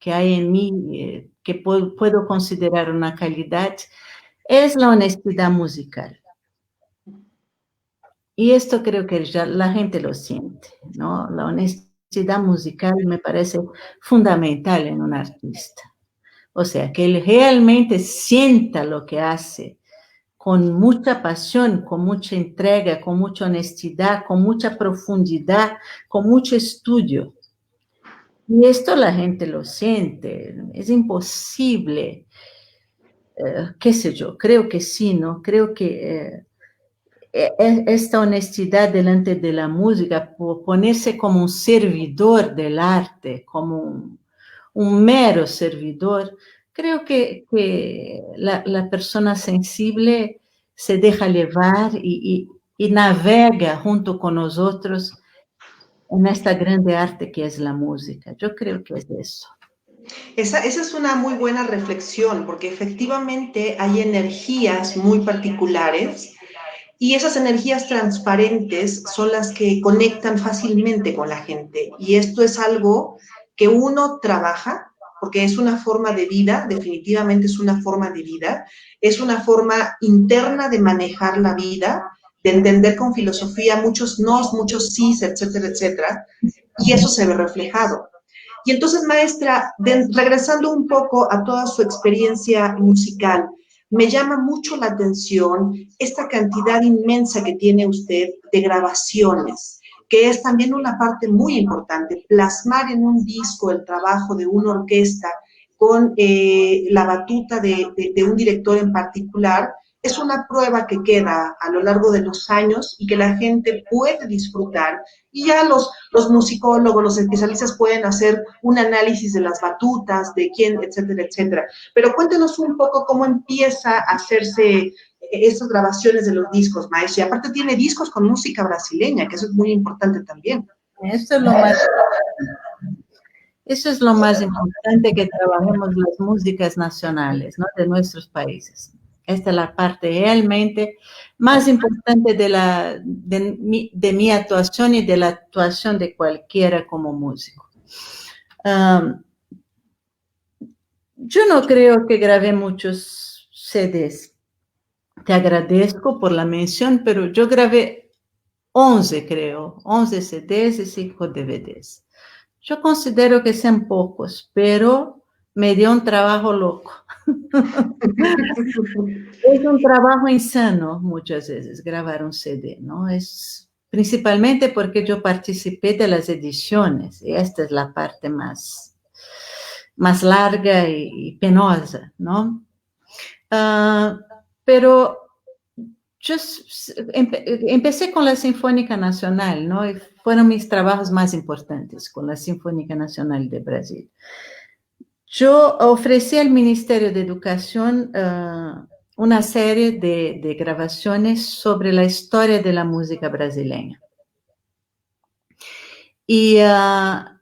hay en mí, que puedo considerar una calidad, es la honestidad musical. Y esto creo que ya la gente lo siente, ¿no? La honestidad musical me parece fundamental en un artista. O sea, que él realmente sienta lo que hace con mucha pasión, con mucha entrega, con mucha honestidad, con mucha profundidad, con mucho estudio. Y esto la gente lo siente. Es imposible, qué sé yo, creo que sí, ¿no? Creo que esta honestidad delante de la música, ponerse como un servidor del arte, como un mero servidor, creo que la persona sensible se deja llevar y navega junto con nosotros en esta grande arte que es la música. Yo creo que es eso. Esa es una muy buena reflexión, porque efectivamente hay energías muy particulares y esas energías transparentes son las que conectan fácilmente con la gente. Y esto es algo que uno trabaja, porque es una forma de vida, definitivamente es una forma de vida, es una forma interna de manejar la vida, de entender con filosofía muchos nos, muchos sís, etcétera, etcétera, y eso se ve reflejado. Y entonces, maestra, regresando un poco a toda su experiencia musical, me llama mucho la atención esta cantidad inmensa que tiene usted de grabaciones, que es también una parte muy importante, plasmar en un disco el trabajo de una orquesta con la batuta de un director en particular, es una prueba que queda a lo largo de los años y que la gente puede disfrutar. Y ya los musicólogos, los especialistas pueden hacer un análisis de las batutas, de quién, etcétera, etcétera. Pero cuéntenos un poco cómo empieza a hacerse estas grabaciones de los discos, maestro. Y aparte tiene discos con música brasileña, que eso es muy importante también. Eso es lo más importante, que trabajemos las músicas nacionales, ¿no? De nuestros países. Esta es la parte realmente más importante de mi actuación y de la actuación de cualquiera como músico. Yo no creo que grabé muchos CDs. Te agradezco por la mención, pero yo grabé 11, creo, 11 CDs y 5 DVDs. Yo considero que sean pocos, pero me dio un trabajo loco. Es un trabajo insano muchas veces grabar un CD, ¿no? Es principalmente porque yo participé de las ediciones y esta es la parte más larga y penosa, ¿no? Pero yo empecé con la Sinfónica Nacional, ¿no? Y fueron mis trabajos más importantes con la Sinfónica Nacional de Brasil. Yo ofrecí al Ministerio de Educación una serie de grabaciones sobre la historia de la música brasileña. Y era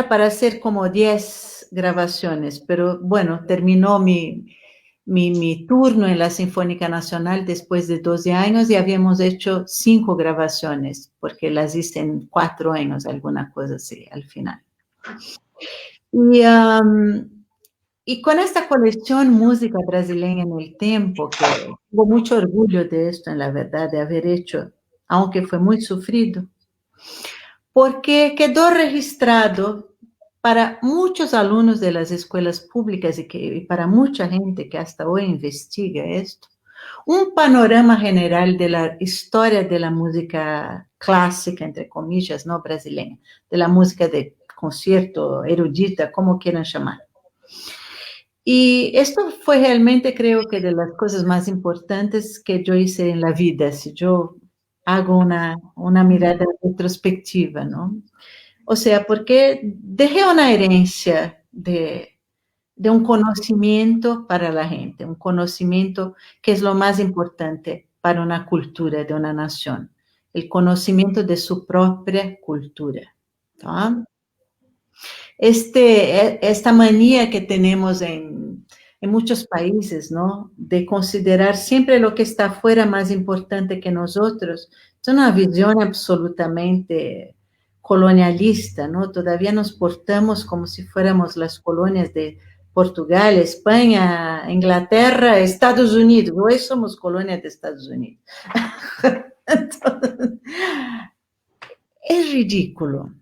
para hacer como 10 grabaciones, pero bueno, terminó mi turno en la Sinfónica Nacional después de 12 años y habíamos hecho 5 grabaciones, porque las hice en 4 años, alguna cosa así, al final. Y con esta colección Música Brasileña en el Tiempo, que tengo mucho orgullo de esto, en la verdad, de haber hecho, aunque fue muy sufrido, porque quedó registrado para muchos alumnos de las escuelas públicas y para mucha gente que hasta hoy investiga esto, un panorama general de la historia de la música clásica, entre comillas, no brasileña, de la música de concierto, erudita, como quieran llamar. Y esto fue realmente, creo que, de las cosas más importantes que yo hice en la vida, si yo hago una mirada retrospectiva, ¿no? O sea, porque dejé una herencia de un conocimiento para la gente, un conocimiento que es lo más importante para una cultura de una nación, el conocimiento de su propia cultura, ¿no? Esta manía que tenemos en muchos países, ¿no? De considerar siempre lo que está afuera más importante que nosotros, es una visión absolutamente colonialista, ¿no? Todavía nos portamos como si fuéramos las colonias de Portugal, España, Inglaterra, Estados Unidos. Hoy somos colonias de Estados Unidos. Entonces, es ridículo,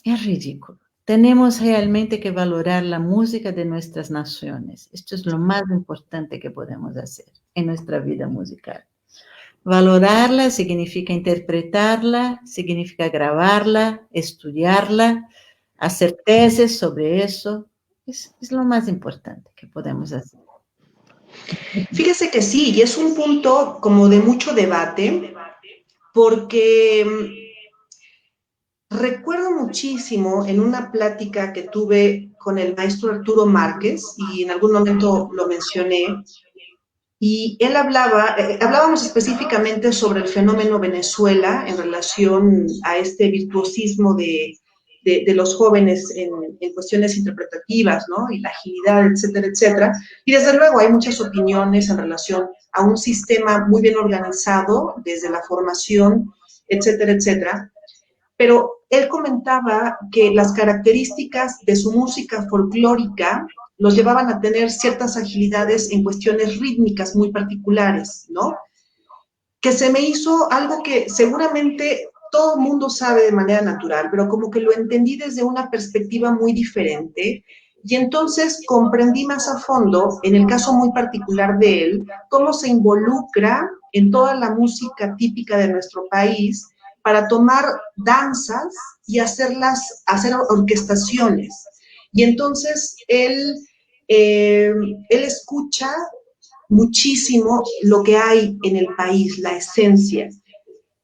es ridículo. Tenemos realmente que valorar la música de nuestras naciones. Esto es lo más importante que podemos hacer en nuestra vida musical. Valorarla significa interpretarla, significa grabarla, estudiarla, hacer tesis sobre eso. Es lo más importante que podemos hacer. Fíjese que sí, y es un punto como de mucho debate, porque recuerdo muchísimo en una plática que tuve con el maestro Arturo Márquez, y en algún momento lo mencioné, y él hablábamos específicamente sobre el fenómeno Venezuela en relación a este virtuosismo de los jóvenes en cuestiones interpretativas, ¿no? Y la agilidad, etcétera, etcétera. Y desde luego hay muchas opiniones en relación a un sistema muy bien organizado desde la formación, etcétera, etcétera. Pero él comentaba que las características de su música folclórica los llevaban a tener ciertas agilidades en cuestiones rítmicas muy particulares, ¿no? Que se me hizo algo que seguramente todo el mundo sabe de manera natural, pero como que lo entendí desde una perspectiva muy diferente y entonces comprendí más a fondo, en el caso muy particular de él, cómo se involucra en toda la música típica de nuestro país para tomar danzas y hacer orquestaciones. Y entonces él escucha muchísimo lo que hay en el país, la esencia.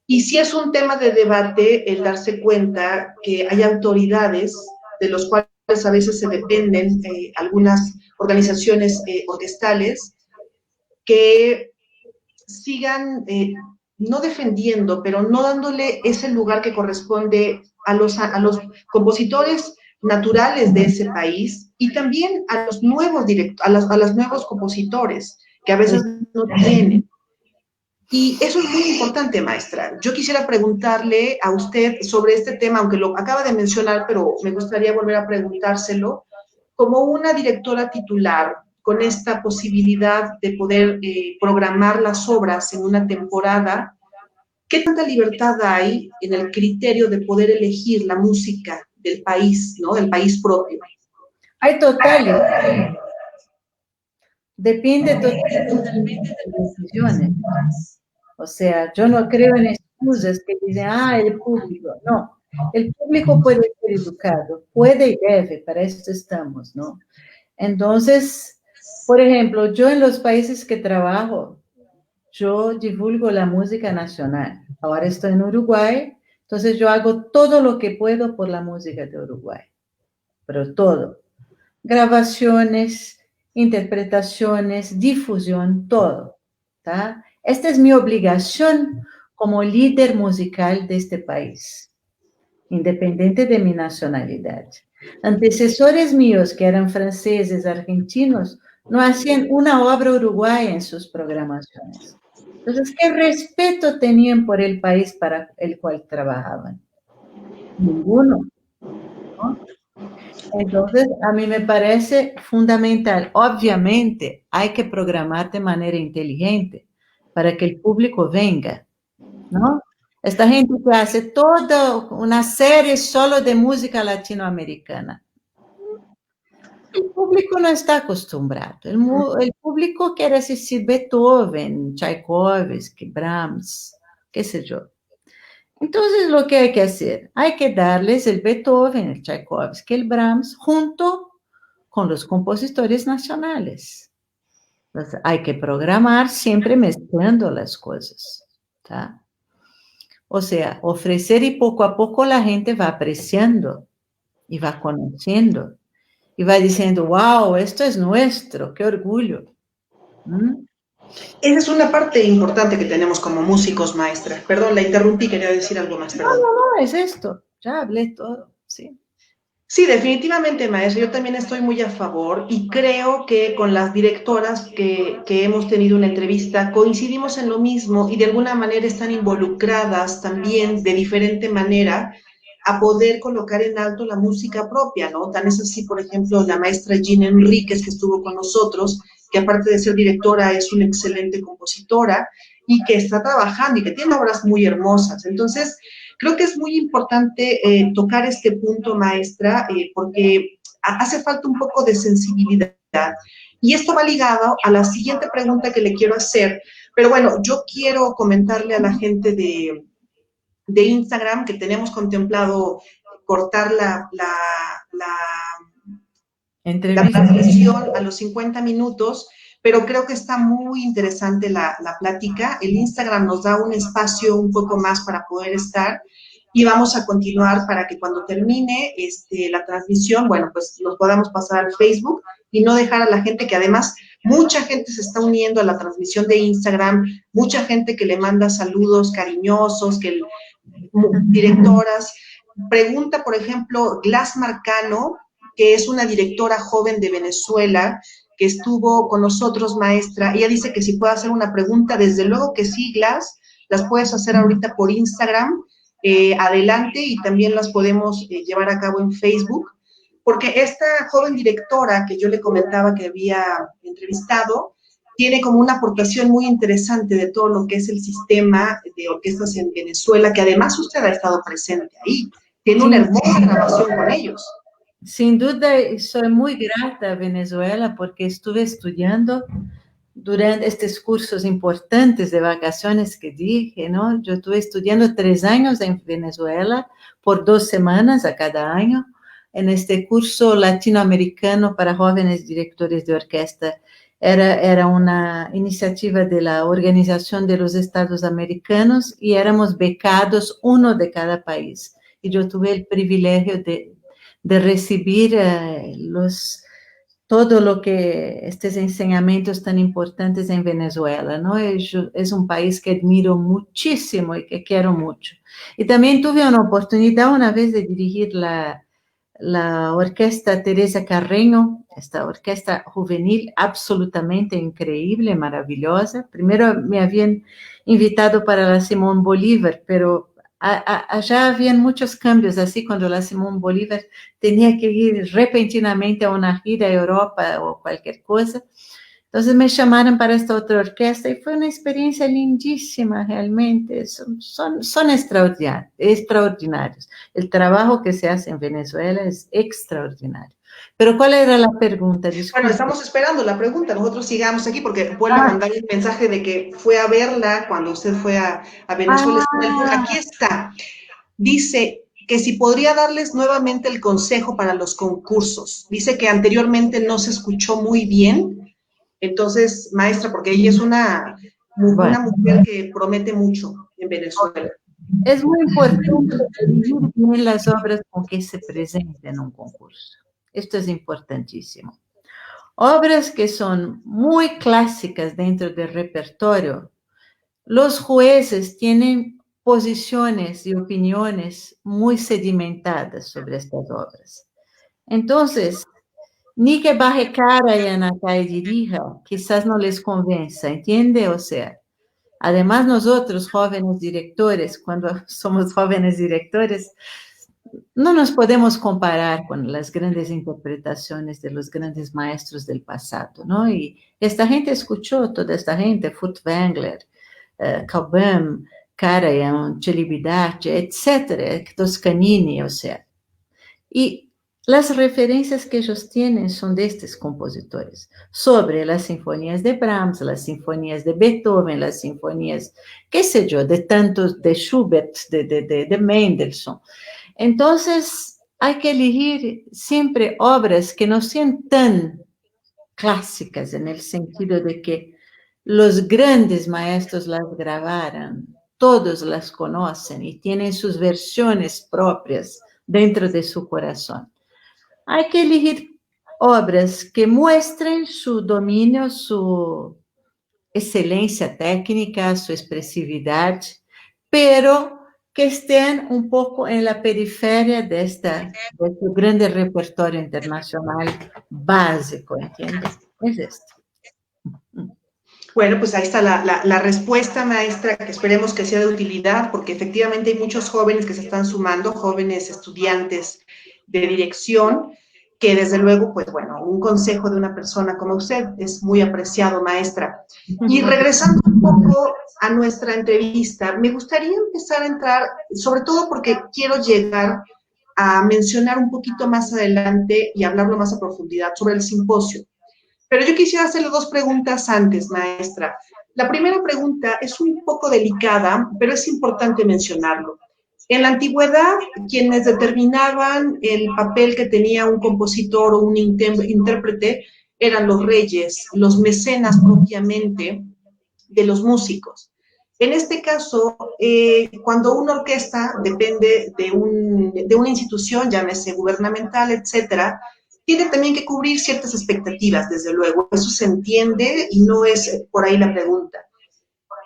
Y sí es un tema de debate el darse cuenta que hay autoridades de los cuales a veces se dependen algunas organizaciones orquestales que sigan no defendiendo, pero no dándole ese lugar que corresponde a los compositores naturales de ese país y también a los nuevos a los nuevos compositores que a veces no tienen. Y eso es muy importante, maestra. Yo quisiera preguntarle a usted sobre este tema, aunque lo acaba de mencionar, pero me gustaría volver a preguntárselo. Como una directora titular, con esta posibilidad de poder programar las obras en una temporada, ¿qué tanta libertad hay en el criterio de poder elegir la música del país, ¿no? Del país propio? Hay total. Depende totalmente de las decisiones. O sea, yo no creo en excusas que dicen, el público. No, el público puede ser educado, puede y debe, para eso estamos, ¿no? Entonces, por ejemplo, yo en los países que trabajo, yo divulgo la música nacional. Ahora estoy en Uruguay, entonces yo hago todo lo que puedo por la música de Uruguay, pero todo. Grabaciones, interpretaciones, difusión, todo, ¿tá? Esta es mi obligación como líder musical de este país, independiente de mi nacionalidad. Antecesores míos, que eran franceses, argentinos, no hacían una obra uruguaya en sus programaciones. Entonces, ¿qué respeto tenían por el país para el cual trabajaban? Ninguno, ¿no? Entonces, a mí me parece fundamental. Obviamente, hay que programar de manera inteligente para que el público venga, ¿no? Esta gente que hace toda una serie solo de música latinoamericana, El público no está acostumbrado. El público quiere asistir Beethoven, Tchaikovsky, Brahms, qué sé yo. Entonces, lo que hay que hacer, hay que darles el Beethoven, el Tchaikovsky, el Brahms, junto con los compositores nacionales. Entonces, hay que programar siempre mezclando las cosas, ¿tá? O sea, ofrecer y poco a poco la gente va apreciando y va conociendo y va diciendo, wow, esto es nuestro, qué orgullo. ¿Mm? Esa es una parte importante que tenemos como músicos, maestra. Perdón, la interrumpí, quería decir algo más, No, perdón. no, no, es esto, ya hablé todo, sí. Sí, definitivamente, maestra. Yo también estoy muy a favor y creo que con las directoras que hemos tenido una entrevista coincidimos en lo mismo y de alguna manera están involucradas también de diferente manera a poder colocar en alto la música propia, ¿no? Tan es así, por ejemplo, la maestra Gina Enríquez, que estuvo con nosotros, que aparte de ser directora es una excelente compositora y que está trabajando y que tiene obras muy hermosas. Entonces, creo que es muy importante tocar este punto, maestra, porque hace falta un poco de sensibilidad. Y esto va ligado a la siguiente pregunta que le quiero hacer. Pero bueno, yo quiero comentarle a la gente de Instagram que tenemos contemplado cortar la transmisión a los 50 minutos, pero creo que está muy interesante la plática. El Instagram nos da un espacio un poco más para poder estar y vamos a continuar para que cuando termine la transmisión, bueno, pues nos podamos pasar al Facebook y no dejar a la gente que además mucha gente se está uniendo a la transmisión de Instagram, mucha gente que le manda saludos cariñosos, directoras. Pregunta, por ejemplo, Glass Marcano, que es una directora joven de Venezuela, que estuvo con nosotros, maestra. Ella dice que si puede hacer una pregunta, desde luego que sí, Glass, las puedes hacer ahorita por Instagram, adelante, y también las podemos llevar a cabo en Facebook, porque esta joven directora que yo le comentaba que había entrevistado, tiene como una aportación muy interesante de todo lo que es el sistema de orquestas en Venezuela, que además usted ha estado presente ahí. Tiene una Sin, hermosa grabación con ellos. sin duda, soy muy grata a Venezuela porque estuve estudiando durante estos cursos importantes de vacaciones que dije, ¿no? Yo estuve estudiando 3 años en Venezuela por 2 semanas a cada año en este curso latinoamericano para jóvenes directores de orquesta. Era una iniciativa de la Organización de los Estados Americanos y éramos becados uno de cada país. Y yo tuve el privilegio de recibir todo lo que estos enseñamientos tan importantes en Venezuela, ¿no? Es un país que admiro muchísimo y que quiero mucho. Y también tuve una oportunidad una vez de dirigir la orquesta Teresa Carreño, esta orquesta juvenil absolutamente increíble, maravillosa. Primero me habían invitado para la Simón Bolívar, pero allá habían muchos cambios, así cuando la Simón Bolívar tenía que ir repentinamente a una gira a Europa o cualquier cosa. Entonces me llamaron para esta otra orquesta y fue una experiencia lindísima realmente. Son extraordinarios. El trabajo que se hace en Venezuela es extraordinario. Pero ¿cuál era la pregunta? Bueno, Disculpe. estamos esperando la pregunta. Nosotros sigamos aquí porque vuelve a mandar el mensaje de que fue a verla cuando usted fue a Venezuela. Aquí está. Dice que si podría darles nuevamente el consejo para los concursos. Dice que anteriormente no se escuchó muy bien. Entonces, maestra, porque ella es una Bueno, mujer que promete mucho en Venezuela. es muy importante elegir bien las obras con que se presenta en un concurso. Esto es importantísimo. Obras que son muy clásicas dentro del repertorio, los jueces tienen posiciones y opiniones muy sedimentadas sobre estas obras. Entonces, ni que baje cara y acá y dirija, quizás no les convenza, ¿entiende? O sea, además nosotros, jóvenes directores, cuando somos jóvenes directores, no nos podemos comparar con las grandes interpretaciones de los grandes maestros del pasado, ¿no? Y esta gente escuchó, toda esta gente, Furtwängler, Cobham, Karajan, Celibidache, etcétera, Toscanini, o sea. Y las referencias que ellos tienen son de estos compositores, sobre las sinfonías de Brahms, las sinfonías de Beethoven, las sinfonías, qué sé yo, de tantos, de Schubert, de Mendelssohn. Entonces, hay que elegir siempre obras que no sean tan clásicas en el sentido de que los grandes maestros las grabaran, todos las conocen y tienen sus versiones propias dentro de su corazón. Hay que elegir obras que muestren su dominio, su excelencia técnica, su expresividad, pero que estén un poco en la periferia de este grande repertorio internacional básico, ¿entiendes? Es esto. Bueno, pues ahí está la respuesta, maestra, que esperemos que sea de utilidad, porque efectivamente hay muchos jóvenes que se están sumando, jóvenes estudiantes de dirección, que desde luego, pues bueno, un consejo de una persona como usted es muy apreciado, maestra. Y regresando un poco a nuestra entrevista, me gustaría empezar a entrar, sobre todo porque quiero llegar a mencionar un poquito más adelante y hablarlo más a profundidad sobre el simposio. Pero yo quisiera hacerle dos preguntas antes, maestra. La primera pregunta es un poco delicada, pero es importante mencionarlo. En la antigüedad, quienes determinaban el papel que tenía un compositor o un intérprete eran los reyes, los mecenas propiamente de los músicos. En este caso, cuando una orquesta depende de una institución, llámese gubernamental, etcétera, tiene también que cubrir ciertas expectativas, desde luego. Eso se entiende y no es por ahí la pregunta.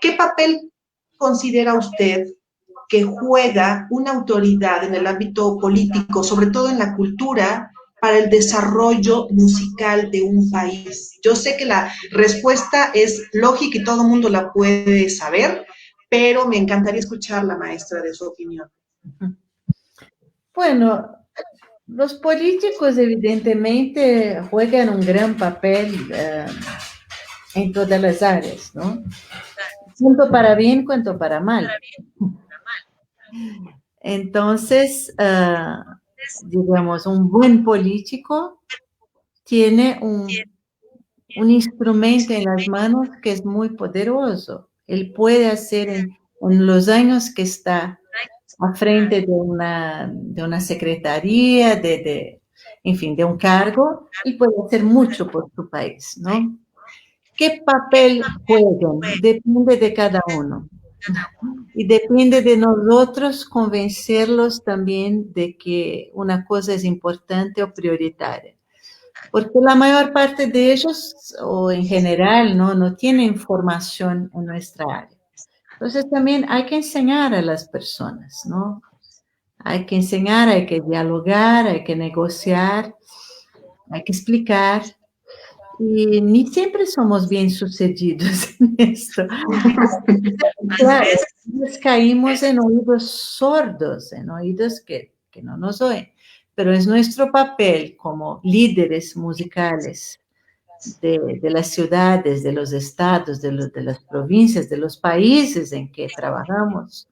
¿Qué papel considera usted que juega una autoridad en el ámbito político, sobre todo en la cultura, para el desarrollo musical de un país? Yo sé que la respuesta es lógica y todo el mundo la puede saber, pero me encantaría escuchar la maestra de su opinión. Bueno, los políticos evidentemente juegan un gran papel en todas las áreas, ¿no? Tanto para bien cuanto para mal. Entonces, digamos, un buen político tiene un instrumento en las manos que es muy poderoso. Él puede hacer en los años que está a frente de una secretaría, en fin, de un cargo, y puede hacer mucho por su país, ¿no? ¿Qué papel juegan? Depende de cada uno. Y depende de nosotros convencerlos también de que una cosa es importante o prioritaria. Porque la mayor parte de ellos, o en general, no tienen formación en nuestra área. Entonces también hay que enseñar a las personas, ¿no? Hay que enseñar, hay que dialogar, hay que negociar, hay que explicar. Y ni siempre somos bien sucedidos en esto. Claro, caímos en oídos sordos, en oídos que no nos oyen. Pero es nuestro papel como líderes musicales de las ciudades, de los estados, de las provincias, de los países en que trabajamos,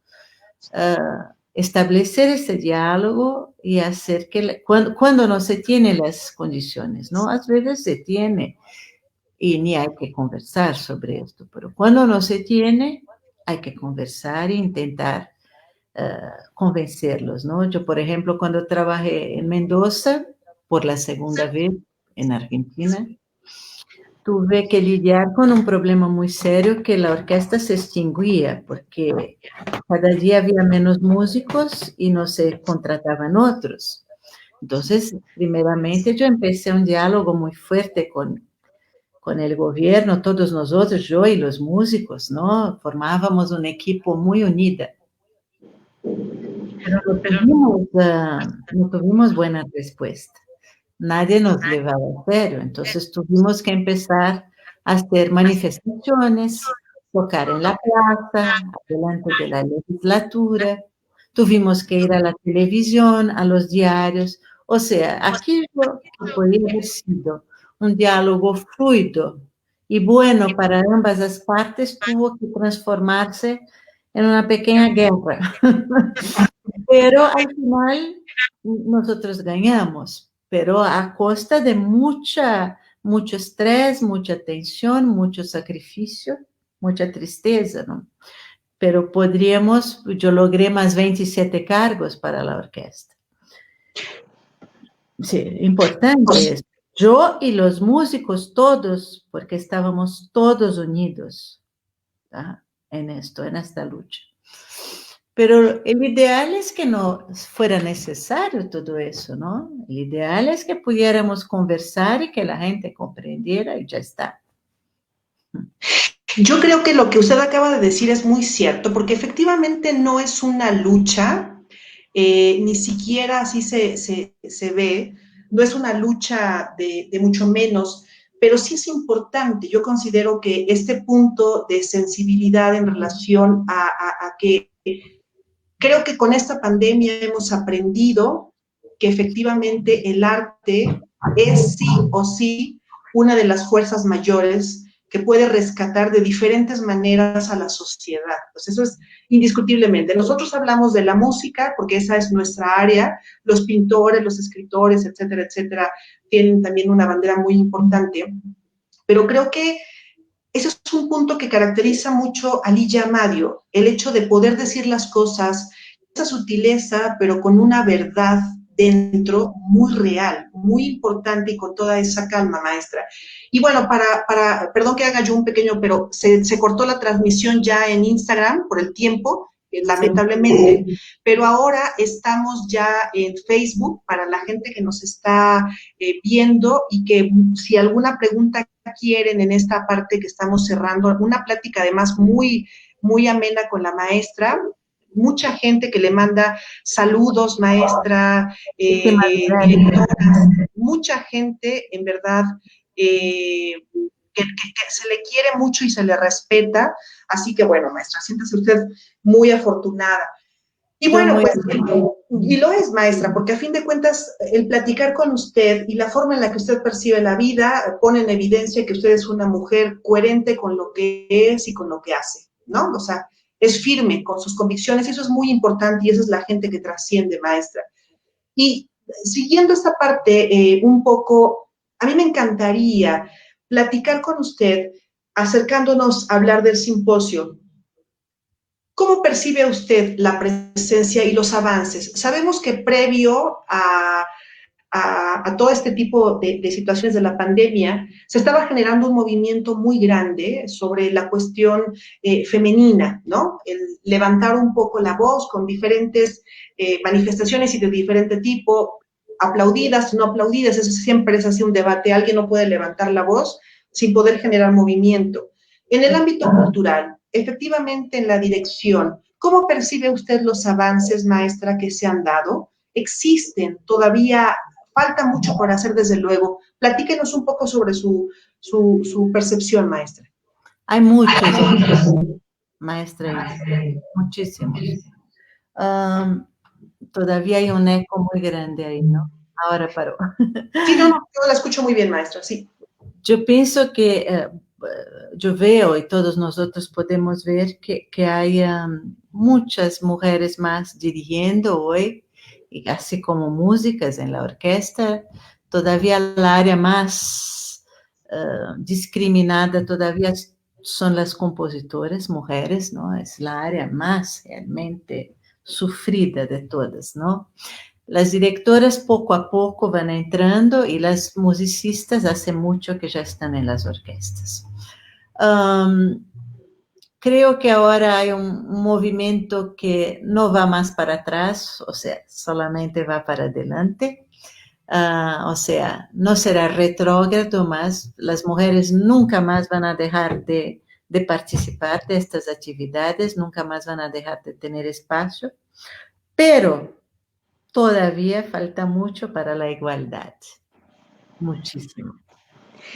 establecer ese diálogo y hacer que, cuando no se tienen las condiciones, ¿no? A veces se tiene y ni hay que conversar sobre esto, pero cuando no se tiene, hay que conversar e intentar convencerlos, ¿no? Yo, por ejemplo, cuando trabajé en Mendoza, por la segunda vez en Argentina, tuve que lidiar con un problema muy serio, que la orquesta se extinguía, porque cada día había menos músicos y no se contrataban otros. Entonces, primeramente yo empecé un diálogo muy fuerte con el gobierno, todos nosotros, yo y los músicos, ¿no? Formábamos un equipo muy unido. Pero no tuvimos buena respuesta. Nadie nos llevaba en serio. Entonces tuvimos que empezar a hacer manifestaciones, tocar en la plaza, delante de la legislatura. Tuvimos que ir a la televisión, a los diarios. O sea, aquello que podía haber sido un diálogo fluido y bueno para ambas las partes tuvo que transformarse en una pequeña guerra. Pero al final nosotros ganhamos, pero a costa de mucho estrés, mucha tensión, mucho sacrificio, mucha tristeza, ¿no? Pero yo logré más 27 cargos para la orquesta. Sí, importante es. Yo y los músicos todos, porque estábamos todos unidos, ¿tá? En esto, en esta lucha. Pero el ideal es que no fuera necesario todo eso, ¿no? El ideal es que pudiéramos conversar y que la gente comprendiera y ya está. Yo creo que lo que usted acaba de decir es muy cierto, porque efectivamente no es una lucha, ni siquiera así se ve, no es una lucha de mucho menos, pero sí es importante. Yo considero que este punto de sensibilidad en relación a que creo que con esta pandemia hemos aprendido que efectivamente el arte es sí o sí una de las fuerzas mayores que puede rescatar de diferentes maneras a la sociedad. Pues eso es indiscutiblemente. Nosotros hablamos de la música porque esa es nuestra área, los pintores, los escritores, etcétera, etcétera, tienen también una bandera muy importante, pero creo que eso es un punto que caracteriza mucho a Ligia Amadio, el hecho de poder decir las cosas, esa sutileza, pero con una verdad dentro muy real, muy importante y con toda esa calma, maestra. Y bueno, perdón que haga yo un pequeño, pero se cortó la transmisión ya en Instagram por el tiempo, lamentablemente, pero ahora estamos ya en Facebook para la gente que nos está viendo y que si alguna pregunta quieren en esta parte que estamos cerrando, una plática además muy, muy amena con la maestra, mucha gente que le manda saludos, maestra, directoras, mucha gente, en verdad, que se le quiere mucho y se le respeta. Así que, bueno, maestra, siéntase usted muy afortunada. Y bueno, pues, y lo es, maestra, porque a fin de cuentas, el platicar con usted y la forma en la que usted percibe la vida pone en evidencia que usted es una mujer coherente con lo que es y con lo que hace, ¿no? O sea, es firme con sus convicciones y eso es muy importante y esa es la gente que trasciende, maestra. Y siguiendo esta parte un poco, a mí me encantaría platicar con usted acercándonos a hablar del simposio. ¿Cómo percibe usted la presencia y los avances? Sabemos que previo a todo este tipo de situaciones de la pandemia, se estaba generando un movimiento muy grande sobre la cuestión femenina, ¿no? El levantar un poco la voz con diferentes manifestaciones y de diferente tipo, aplaudidas, no aplaudidas, eso siempre es así un debate, alguien no puede levantar la voz sin poder generar movimiento. En el ámbito cultural, efectivamente en la dirección, ¿cómo percibe usted los avances, maestra, que se han dado? ¿Existen todavía? Falta mucho por hacer, desde luego. Platíquenos un poco sobre su percepción, maestra. Hay muchos, maestra, muchísimos. Todavía hay un eco muy grande ahí, ¿no? Ahora paró. Sí, no, yo la escucho muy bien, maestra, sí. Yo pienso que, yo veo y todos nosotros podemos ver que hay muchas mujeres más dirigiendo hoy, y así como músicas en la orquesta. Todavía la área más discriminada todavía son las compositoras mujeres, ¿no? Es la área más realmente sufrida de todas, ¿no? Las directoras poco a poco van entrando y las musicistas hace mucho que ya están en las orquestas. Creo que ahora hay un movimiento que no va más para atrás, o sea, solamente va para adelante. O sea, no será retrógrado más. Las mujeres nunca más van a dejar de participar de estas actividades, nunca más van a dejar de tener espacio, pero todavía falta mucho para la igualdad, muchísimo,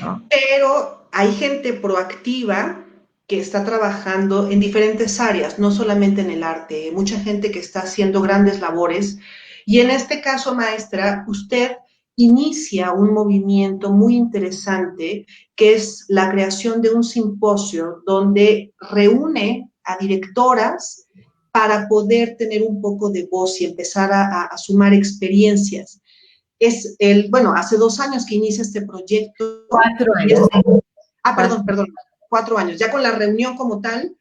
¿no? Pero hay gente proactiva que está trabajando en diferentes áreas, no solamente en el arte, mucha gente que está haciendo grandes labores. Y en este caso, maestra, usted inicia un movimiento muy interesante que es la creación de un simposio donde reúne a directoras para poder tener un poco de voz y empezar a sumar experiencias. bueno, hace 2 años que inicia este proyecto. 4 años. Perdón, 4 años, ya con la reunión como tal.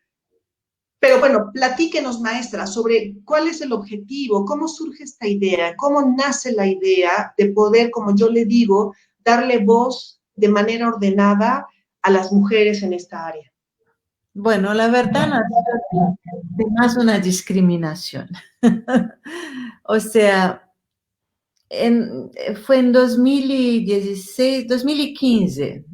Pero bueno, platíquenos, maestra, sobre cuál es el objetivo, cómo surge esta idea, cómo nace la idea de poder, como yo le digo, darle voz de manera ordenada a las mujeres en esta área. Bueno, la verdad nació de más una discriminación. O sea, fue en 2016, 2015.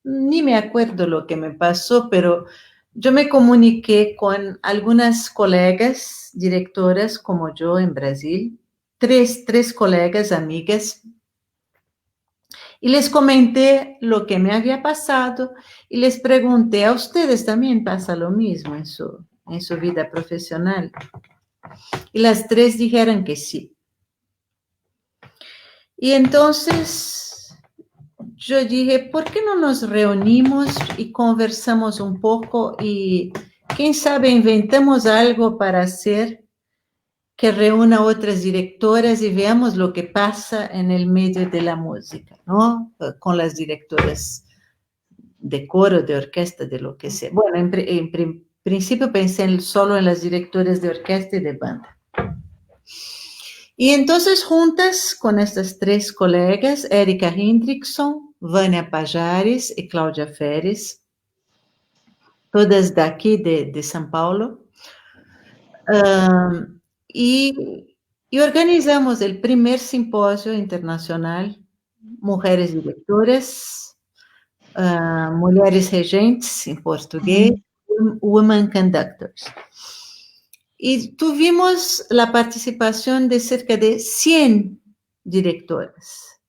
Ni me acuerdo lo que me pasó, pero yo me comuniqué con algunas colegas directoras como yo en Brasil, tres colegas, amigas, y les comenté lo que me había pasado y les pregunté, ¿a ustedes también pasa lo mismo en su vida profesional? Y las tres dijeron que sí. Y entonces yo dije, ¿por qué no nos reunimos y conversamos un poco y quién sabe inventamos algo para hacer que reúna a otras directoras y veamos lo que pasa en el medio de la música, ¿no? Con las directoras de coro, de orquesta, de lo que sea. Bueno, en principio pensé solo en las directoras de orquesta y de banda. Y entonces juntas con estas tres colegas, Erika Hendrickson, Vânia Pajares y Cláudia Feres, todas de aquí de São Paulo, y organizamos el primer simposio internacional Mujeres Directoras, Mulheres Regentes en portugués, Women Conductors. Y tuvimos la participación de cerca de 100 directoras.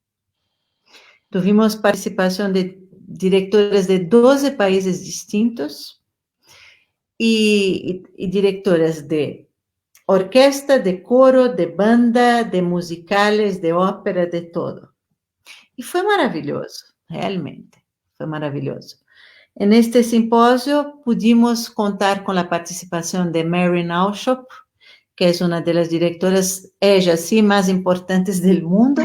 Tuvimos participación de directoras de 12 países distintos y directoras de orquesta, de coro, de banda, de musicales, de ópera, de todo. Y fue maravilloso, realmente, fue maravilloso. En este simposio pudimos contar con la participación de Mary Naushop, que es una de las directoras, ella sí, más importantes del mundo.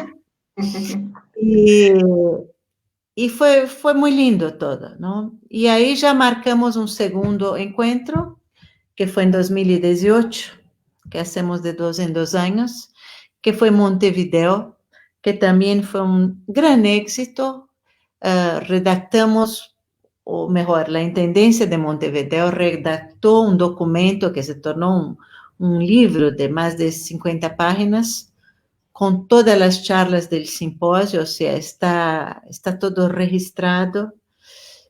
Y fue muy lindo todo, ¿no? Y ahí ya marcamos un segundo encuentro, que fue en 2018, que hacemos de 2 en 2 años, que fue en Montevideo, que también fue un gran éxito. Redactamos, o mejor, la Intendencia de Montevideo redactó un documento que se tornó un libro de más de 50 páginas, con todas las charlas del simposio, o sea, está todo registrado,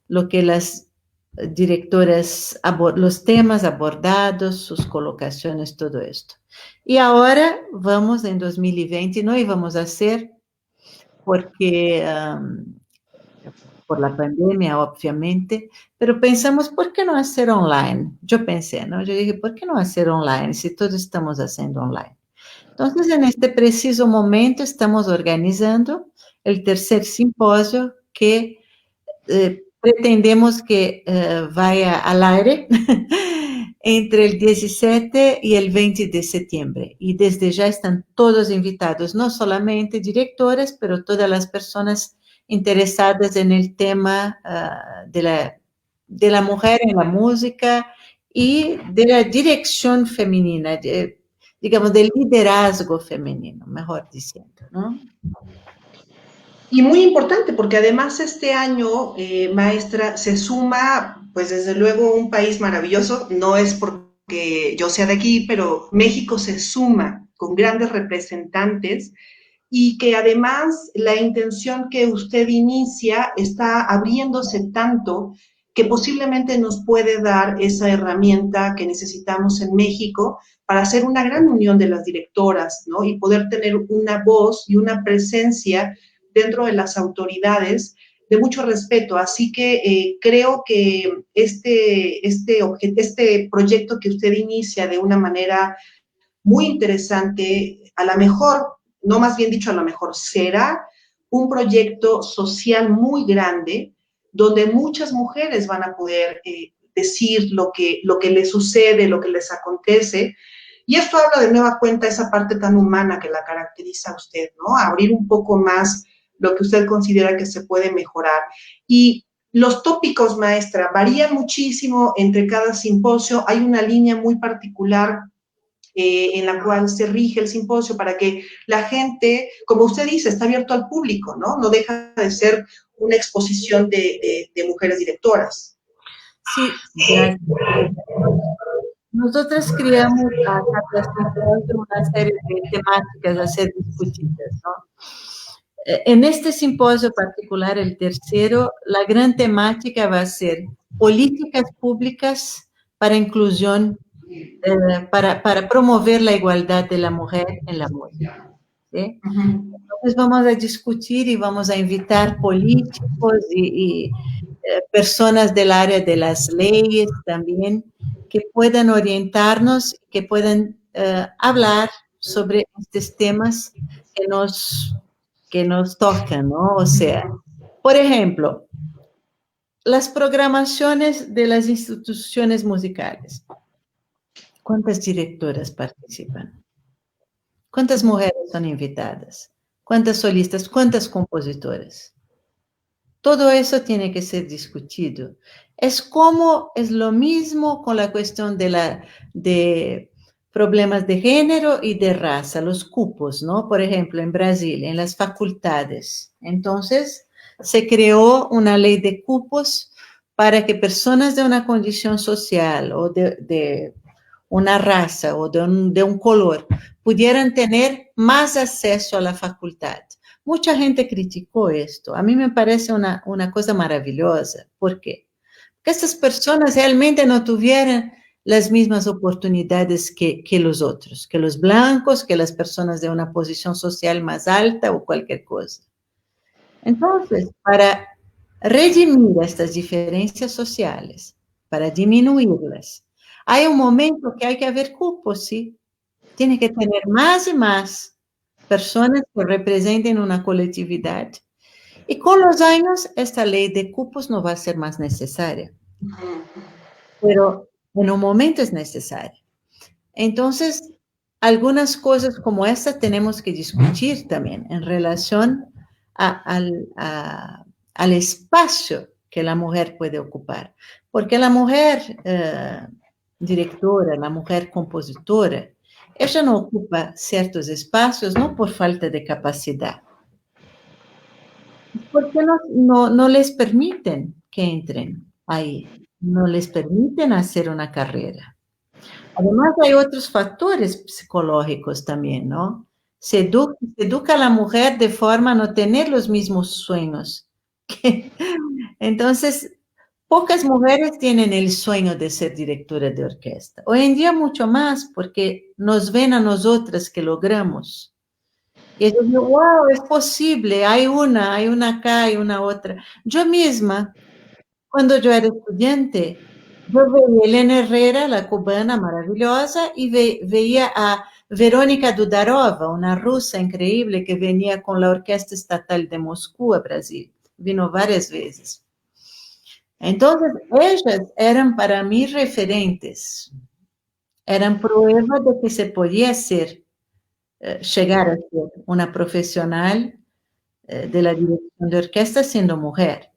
lo que las directoras, los temas abordados, sus colocaciones, todo esto. Y ahora vamos en 2020, no íbamos a hacer porque por la pandemia, obviamente, pero pensamos, ¿por qué no hacer online? Yo pensé, ¿no? Yo dije, ¿por qué no hacer online si todos estamos haciendo online? Entonces, en este preciso momento, estamos organizando el tercer simposio que pretendemos que vaya al aire entre el 17 y el 20 de septiembre. Y desde ya están todos invitados, no solamente directores, pero todas las personas interesadas en el tema de la mujer en la música y de la dirección femenina, digamos, del liderazgo femenino, mejor diciendo, ¿no? Y muy importante, porque además este año, maestra, se suma, pues desde luego, un país maravilloso, no es porque yo sea de aquí, pero México se suma con grandes representantes y que además la intención que usted inicia está abriéndose tanto que posiblemente nos puede dar esa herramienta que necesitamos en México para hacer una gran unión de las directoras, ¿no? Y poder tener una voz y una presencia dentro de las autoridades de mucho respeto. Así que creo que este proyecto que usted inicia de una manera muy interesante, a lo mejor, no más bien dicho, a lo mejor será un proyecto social muy grande donde muchas mujeres van a poder decir lo que les sucede, lo que les acontece, Y esto habla de nueva cuenta esa parte tan humana que la caracteriza a usted, ¿no? Abrir un poco más lo que usted considera que se puede mejorar. Y los tópicos, maestra, varían muchísimo entre cada simposio. Hay una línea muy particular en la cual se rige el simposio para que la gente, como usted dice, está abierto al público, ¿no? No deja de ser una exposición de mujeres directoras. Sí, gracias. Nosotros creamos a cada simposio una serie de temáticas a ser discutidas, ¿no? En este simposio particular, el tercero, la gran temática va a ser políticas públicas para inclusión, para promover la igualdad de la mujer en la música, ¿sí? Entonces vamos a discutir y vamos a invitar políticos y personas del área de las leyes también que puedan orientarnos, que puedan hablar sobre estos temas que nos tocan, ¿no? O sea, por ejemplo, las programaciones de las instituciones musicales. ¿Cuántas directoras participan? ¿Cuántas mujeres son invitadas? ¿Cuántas solistas? ¿Cuántas compositoras? Todo eso tiene que ser discutido. Es lo mismo con la cuestión de problemas de género y de raza, los cupos, ¿no? Por ejemplo, en Brasil, en las facultades. Entonces, se creó una ley de cupos para que personas de una condición social o de una raza o de un color pudieran tener más acceso a la facultad. Mucha gente criticó esto. A mí me parece una cosa maravillosa. ¿Por qué? Porque estas personas realmente no tuvieran las mismas oportunidades que los otros, que los blancos, que las personas de una posición social más alta o cualquier cosa. Entonces, para redimir estas diferencias sociales, para disminuirlas, hay un momento que hay que haber cupos, ¿sí? Tiene que tener más y más personas que representen una colectividad. Y con los años, esta ley de cupos no va a ser más necesaria. Pero en un momento es necesaria. Entonces, algunas cosas como esta tenemos que discutir también en relación al espacio que la mujer puede ocupar. Porque la mujer directora, la mujer compositora, ella no ocupa ciertos espacios no por falta de capacidad, porque no les permiten que entren ahí, no les permiten hacer una carrera. Además, hay otros factores psicológicos también, ¿no? Se educa a la mujer de forma a no tener los mismos sueños. Entonces, pocas mujeres tienen el sueño de ser directora de orquesta. Hoy en día mucho más, porque nos ven a nosotras que logramos. Y ellos dicen, wow, es posible, hay una acá, hay una otra. Yo misma, cuando yo era estudiante, yo veía a Elena Herrera, la cubana maravillosa, y veía a Verónica Dudarova, una rusa increíble que venía con la Orquesta Estatal de Moscú a Brasil. Vino varias veces. Entonces, ellas eran para mí referentes, eran pruebas de que se podía ser, llegar a ser una profesional de la dirección de orquesta siendo mujer.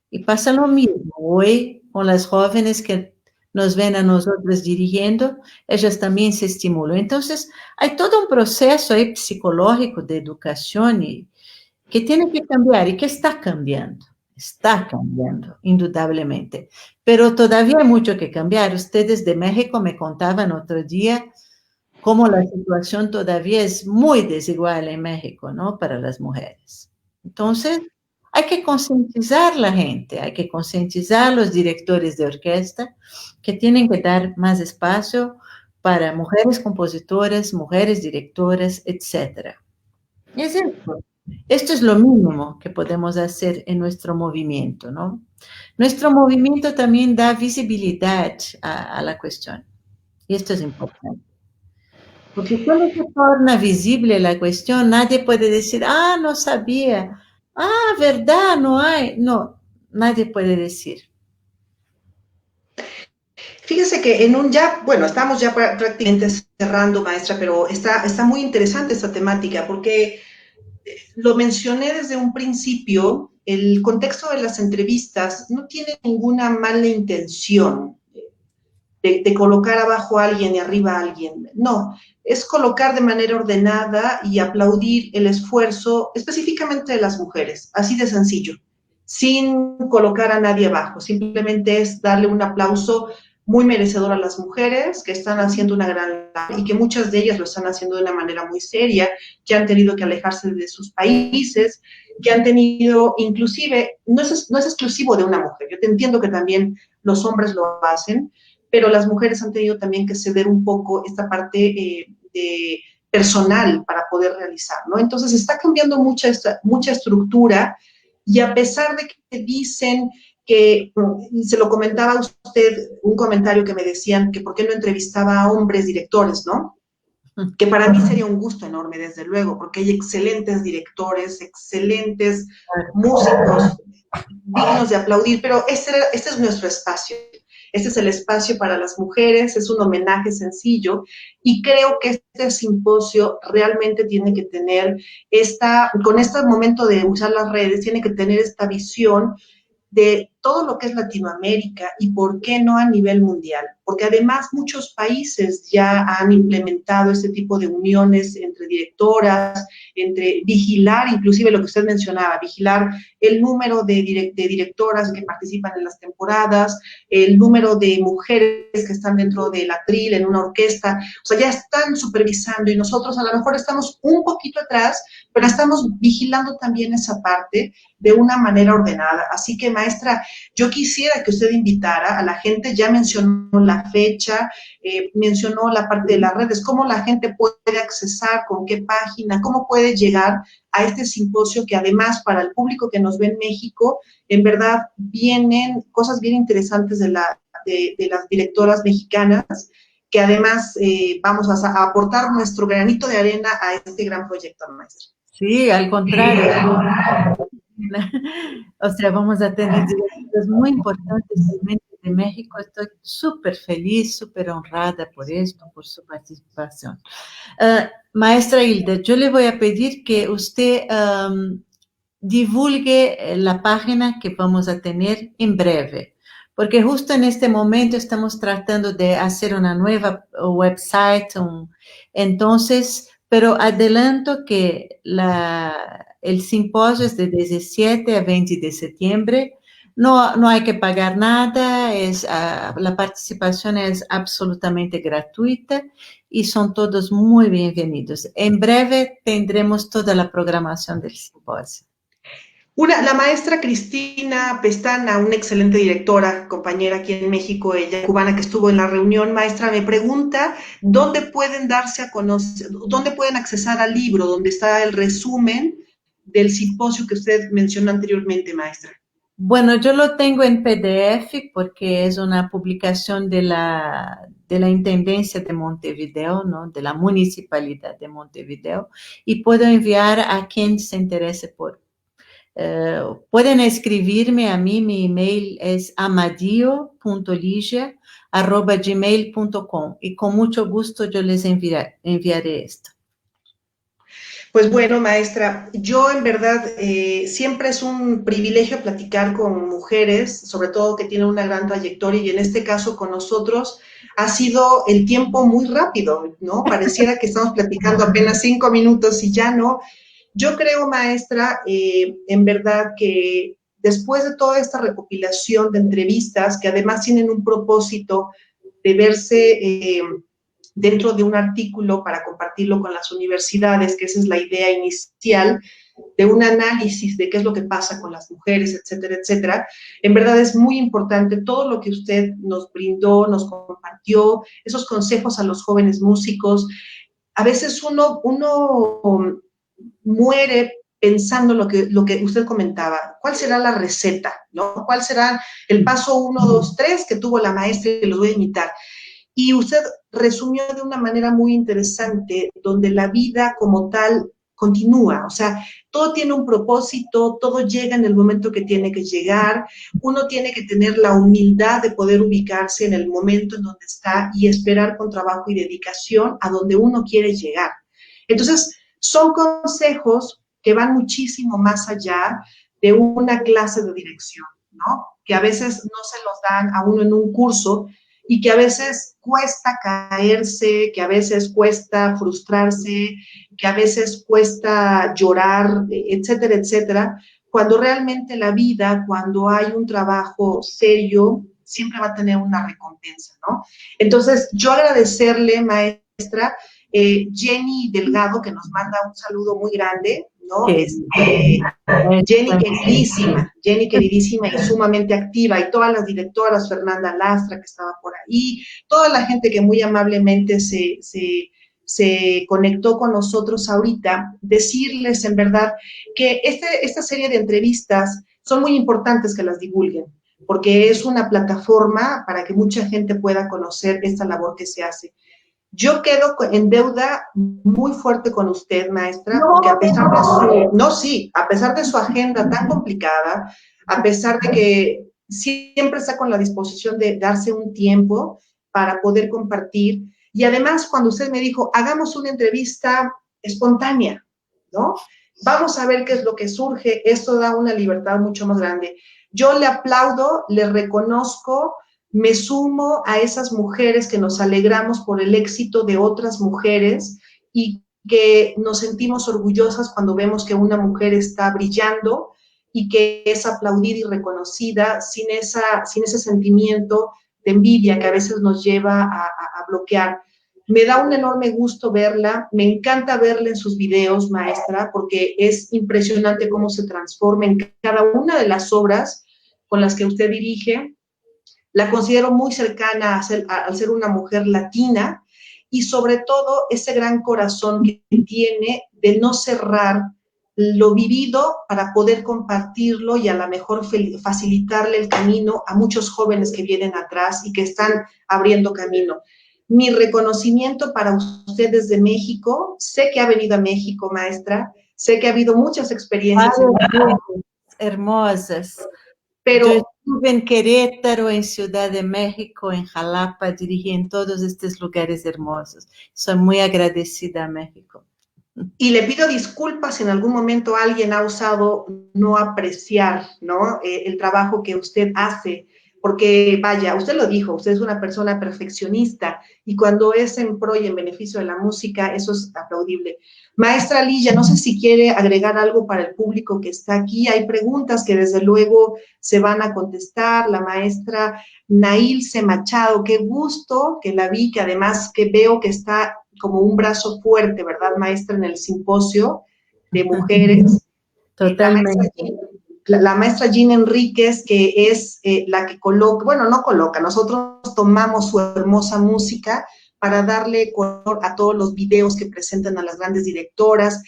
Y pasa lo mismo hoy con las jóvenes que nos ven a nosotros dirigiendo, ellas también se estimulan. Entonces, hay todo un proceso ahí psicológico de educación que tiene que cambiar y que está cambiando, indudablemente. Pero todavía hay mucho que cambiar. Ustedes de México me contaban otro día cómo la situación todavía es muy desigual en México, ¿no? Para las mujeres. Entonces, hay que concientizar a la gente, hay que concientizar a los directores de orquesta que tienen que dar más espacio para mujeres compositoras, mujeres directoras, etc. Es esto. Esto es lo mínimo que podemos hacer en nuestro movimiento, ¿no? Nuestro movimiento también da visibilidad a la cuestión. Y esto es importante. Porque cuando se torna visible la cuestión, nadie puede decir, ah, no sabía, ah, verdad, no hay. No, nadie puede decir. Fíjese que bueno, estamos ya prácticamente cerrando, maestra, pero está muy interesante esta temática porque lo mencioné desde un principio, el contexto de las entrevistas no tiene ninguna mala intención de colocar abajo a alguien y arriba a alguien. No, es colocar de manera ordenada y aplaudir el esfuerzo específicamente de las mujeres, así de sencillo, sin colocar a nadie abajo. Simplemente es darle un aplauso muy merecedor a las mujeres que están haciendo una gran labor y que muchas de ellas lo están haciendo de una manera muy seria, que han tenido que alejarse de sus países, que han tenido, inclusive, no es exclusivo de una mujer, yo te entiendo que también los hombres lo hacen, pero las mujeres han tenido también que ceder un poco esta parte de personal para poder realizar, ¿no? Entonces está cambiando mucha estructura y a pesar de que dicen que, se lo comentaba a usted, un comentario que me decían que por qué no entrevistaba a hombres directores, ¿no? Que para mí sería un gusto enorme, desde luego, porque hay excelentes directores, excelentes músicos, dignos de aplaudir, pero este es nuestro espacio. Este es el espacio para las mujeres, es un homenaje sencillo y creo que este simposio realmente tiene que tener con este momento de usar las redes, tiene que tener esta visión de todo lo que es Latinoamérica y por qué no a nivel mundial, porque además muchos países ya han implementado este tipo de uniones entre directoras, entre vigilar, inclusive lo que usted mencionaba, vigilar el número de directoras que participan en las temporadas, el número de mujeres que están dentro del atril, en una orquesta, o sea, ya están supervisando y nosotros a lo mejor estamos un poquito atrás, pero estamos vigilando también esa parte de una manera ordenada. Así que, maestra, yo quisiera que usted invitara a la gente, ya mencionó la fecha, mencionó la parte de las redes, cómo la gente puede accesar, con qué página, cómo puede llegar a este simposio que además para el público que nos ve en México, en verdad vienen cosas bien interesantes de las directoras mexicanas, que además vamos a aportar nuestro granito de arena a este gran proyecto, maestra. Sí, al contrario. O sea, vamos a tener directores muy importantes de México. Estoy súper feliz, súper honrada por esto, por su participación. Maestra Hilda, yo le voy a pedir que usted divulgue la página que vamos a tener en breve, porque justo en este momento estamos tratando de hacer una nueva website, entonces, pero adelanto que el simposio es de 17 a 20 de septiembre, no hay que pagar nada, la participación es absolutamente gratuita y son todos muy bienvenidos. En breve tendremos toda la programación del simposio. La maestra Cristina Pestana, una excelente directora, compañera aquí en México, ella cubana que estuvo en la reunión, maestra, me pregunta dónde pueden darse a conocer, dónde pueden accesar al libro, donde está el resumen del simposio que usted mencionó anteriormente, maestra. Bueno, yo lo tengo en PDF porque es una publicación de la Intendencia de Montevideo, ¿no? De la Municipalidad de Montevideo, y puedo enviar a quien se interese por. Pueden escribirme a mí, mi email es amadio.ligia@gmail.com y con mucho gusto yo les enviaré esto. Pues bueno, maestra, yo en verdad siempre es un privilegio platicar con mujeres, sobre todo que tienen una gran trayectoria y en este caso con nosotros ha sido el tiempo muy rápido, ¿no? Pareciera que estamos platicando apenas 5 minutos y ya no. Yo creo, maestra, en verdad que después de toda esta recopilación de entrevistas, que además tienen un propósito de verse dentro de un artículo para compartirlo con las universidades, que esa es la idea inicial, de un análisis de qué es lo que pasa con las mujeres, etcétera, etcétera. En verdad es muy importante todo lo que usted nos brindó, nos compartió, esos consejos a los jóvenes músicos. A veces uno muere pensando lo que usted comentaba. ¿Cuál será la receta? ¿No? ¿Cuál será el paso 1, 2, 3 que tuvo la maestra y los voy a imitar? Y usted resumió de una manera muy interesante, donde la vida como tal continúa, o sea, todo tiene un propósito, todo llega en el momento que tiene que llegar, uno tiene que tener la humildad de poder ubicarse en el momento en donde está y esperar con trabajo y dedicación a donde uno quiere llegar. Entonces, son consejos que van muchísimo más allá de una clase de dirección, ¿no? Que a veces no se los dan a uno en un curso y que a veces cuesta caerse, que a veces cuesta frustrarse, que a veces cuesta llorar, etcétera, etcétera, cuando realmente la vida, cuando hay un trabajo serio, siempre va a tener una recompensa, ¿no? Entonces, yo agradecerle, maestra, Jenny Delgado, que nos manda un saludo muy grande, ¿no? Jenny queridísima y sumamente activa, y todas las directoras, Fernanda Lastra, que estaba por ahí, toda la gente que muy amablemente se conectó con nosotros ahorita, decirles en verdad que esta serie de entrevistas son muy importantes que las divulguen, porque es una plataforma para que mucha gente pueda conocer esta labor que se hace. Yo quedo en deuda muy fuerte con usted, maestra, porque a pesar de a pesar de su agenda tan complicada, a pesar de que siempre está con la disposición de darse un tiempo para poder compartir, y además cuando usted me dijo, hagamos una entrevista espontánea, ¿no? Vamos a ver qué es lo que surge, esto da una libertad mucho más grande. Yo le aplaudo, le reconozco, me sumo a esas mujeres que nos alegramos por el éxito de otras mujeres y que nos sentimos orgullosas cuando vemos que una mujer está brillando y que es aplaudida y reconocida sin ese sentimiento de envidia que a veces nos lleva a bloquear. Me da un enorme gusto verla, me encanta verla en sus videos, maestra, porque es impresionante cómo se transforma en cada una de las obras con las que usted dirige. La considero muy cercana al ser una mujer latina y sobre todo ese gran corazón que tiene de no cerrar lo vivido para poder compartirlo y a lo mejor facilitarle el camino a muchos jóvenes que vienen atrás y que están abriendo camino. Mi reconocimiento para usted desde México. Sé que ha venido a México, maestra. Sé que ha habido muchas experiencias. Hermosas. Pero yo estuve en Querétaro, en Ciudad de México, en Jalapa, dirigí en todos estos lugares hermosos. Soy muy agradecida a México. Y le pido disculpas si en algún momento alguien ha osado no apreciar, ¿no? El trabajo que usted hace, porque vaya, usted lo dijo, usted es una persona perfeccionista y cuando es en pro y en beneficio de la música, eso es aplaudible. Maestra Lilla, no sé si quiere agregar algo para el público que está aquí. Hay preguntas que desde luego se van a contestar. La maestra Nailce Machado, qué gusto que la vi, que además que veo que está como un brazo fuerte, ¿verdad, maestra, en el simposio de mujeres? Totalmente. La maestra Gina Enríquez, que es la que coloca, bueno, no coloca, nosotros tomamos su hermosa música para darle color a todos los videos que presentan a las grandes directoras,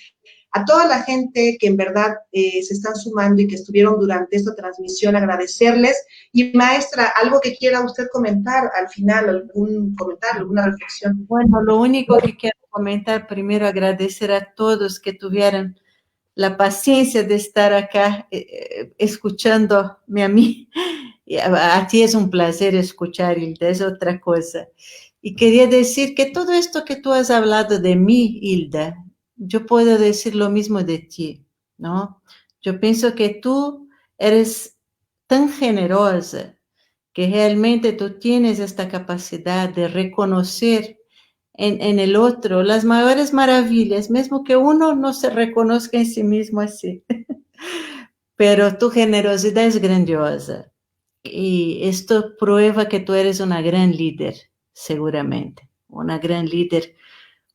a toda la gente que en verdad se están sumando y que estuvieron durante esta transmisión, agradecerles. Y maestra, algo que quiera usted comentar al final, algún comentario, alguna reflexión. Bueno, lo único que quiero comentar, primero agradecer a todos que tuvieron la paciencia de estar acá escuchándome a mí. A ti es un placer escuchar, Hilda, es otra cosa. Y quería decir que todo esto que tú has hablado de mí, Hilda, yo puedo decir lo mismo de ti, ¿no? Yo pienso que tú eres tan generosa que realmente tú tienes esta capacidad de reconocer en el otro las mayores maravillas, mismo que uno no se reconozca en sí mismo así. Pero tu generosidad es grandiosa. Y esto prueba que tú eres una gran líder, seguramente. Una gran líder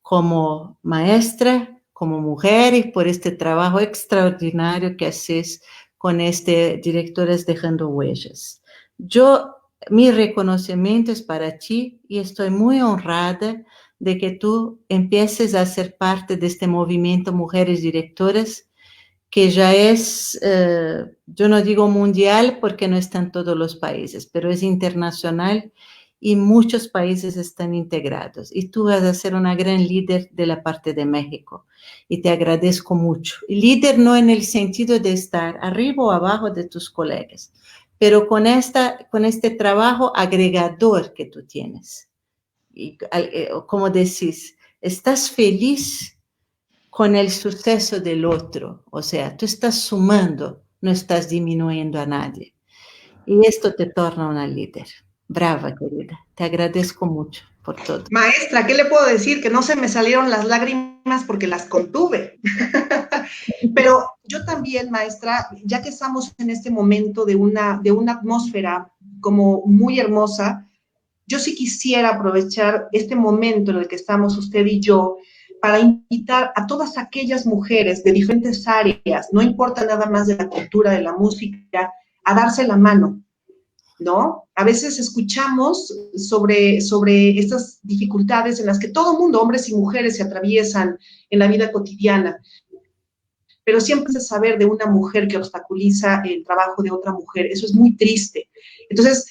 como maestra, como mujer, y por este trabajo extraordinario que haces con Directoras Dejando Huellas. Mi reconocimiento es para ti y estoy muy honrada de que tú empieces a ser parte de este movimiento Mujeres Directoras, que ya es, yo no digo mundial porque no está en todos los países, pero es internacional y muchos países están integrados. Y tú vas a ser una gran líder de la parte de México. Y te agradezco mucho. Y líder no en el sentido de estar arriba o abajo de tus colegas, pero con este trabajo agregador que tú tienes. Y, como decís, estás feliz con el suceso del otro. O sea, tú estás sumando, no estás disminuyendo a nadie. Y esto te torna una líder. Brava, querida. Te agradezco mucho por todo. Maestra, ¿qué le puedo decir? Que no se me salieron las lágrimas porque las contuve. Pero yo también, maestra, ya que estamos en este momento de una atmósfera como muy hermosa, yo sí quisiera aprovechar este momento en el que estamos usted y yo para invitar a todas aquellas mujeres de diferentes áreas, no importa nada más de la cultura, de la música, a darse la mano, ¿no? A veces escuchamos sobre estas dificultades en las que todo mundo, hombres y mujeres, se atraviesan en la vida cotidiana, pero siempre se saber de una mujer que obstaculiza el trabajo de otra mujer. Eso es muy triste. Entonces,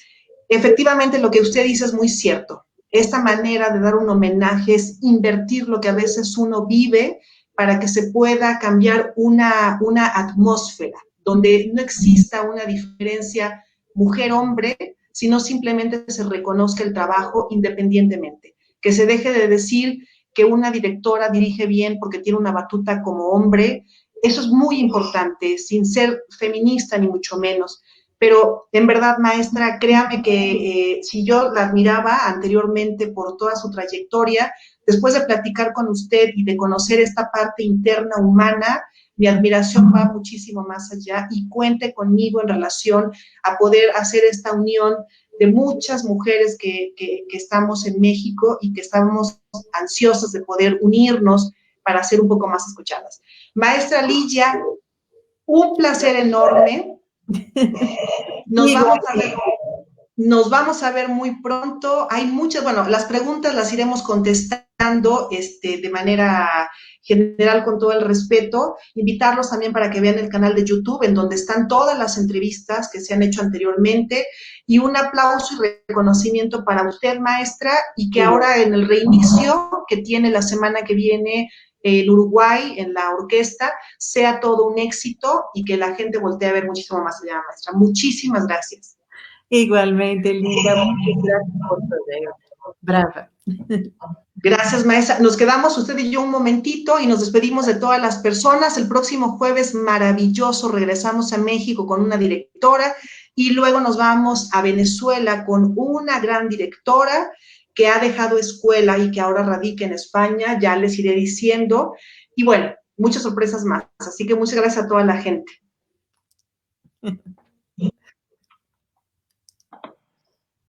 efectivamente, lo que usted dice es muy cierto. Esta manera de dar un homenaje es invertir lo que a veces uno vive para que se pueda cambiar una atmósfera donde no exista una diferencia mujer-hombre, sino simplemente se reconozca el trabajo independientemente. Que se deje de decir que una directora dirige bien porque tiene una batuta como hombre. Eso es muy importante, sin ser feminista ni mucho menos. Pero en verdad, maestra, créame que si yo la admiraba anteriormente por toda su trayectoria, después de platicar con usted y de conocer esta parte interna humana, mi admiración va muchísimo más allá y cuente conmigo en relación a poder hacer esta unión de muchas mujeres que estamos en México y que estamos ansiosas de poder unirnos para ser un poco más escuchadas. Maestra Ligia, un placer enorme. Nos vamos a ver muy pronto. Hay muchas, bueno, las preguntas las iremos contestando de manera general con todo el respeto. Invitarlos también para que vean el canal de YouTube en donde están todas las entrevistas que se han hecho anteriormente. Y un aplauso y reconocimiento para usted, maestra, y que ahora en el reinicio que tiene la semana que viene el Uruguay en la orquesta, sea todo un éxito y que la gente voltee a ver muchísimo más allá, maestra. Muchísimas gracias. Igualmente, Linda. Muchas gracias por todo. Brava. Gracias, maestra. Nos quedamos usted y yo un momentito y nos despedimos de todas las personas. El próximo jueves, maravilloso, regresamos a México con una directora y luego nos vamos a Venezuela con una gran directora que ha dejado escuela y que ahora radica en España, ya les iré diciendo. Y bueno, muchas sorpresas más. Así que muchas gracias a toda la gente.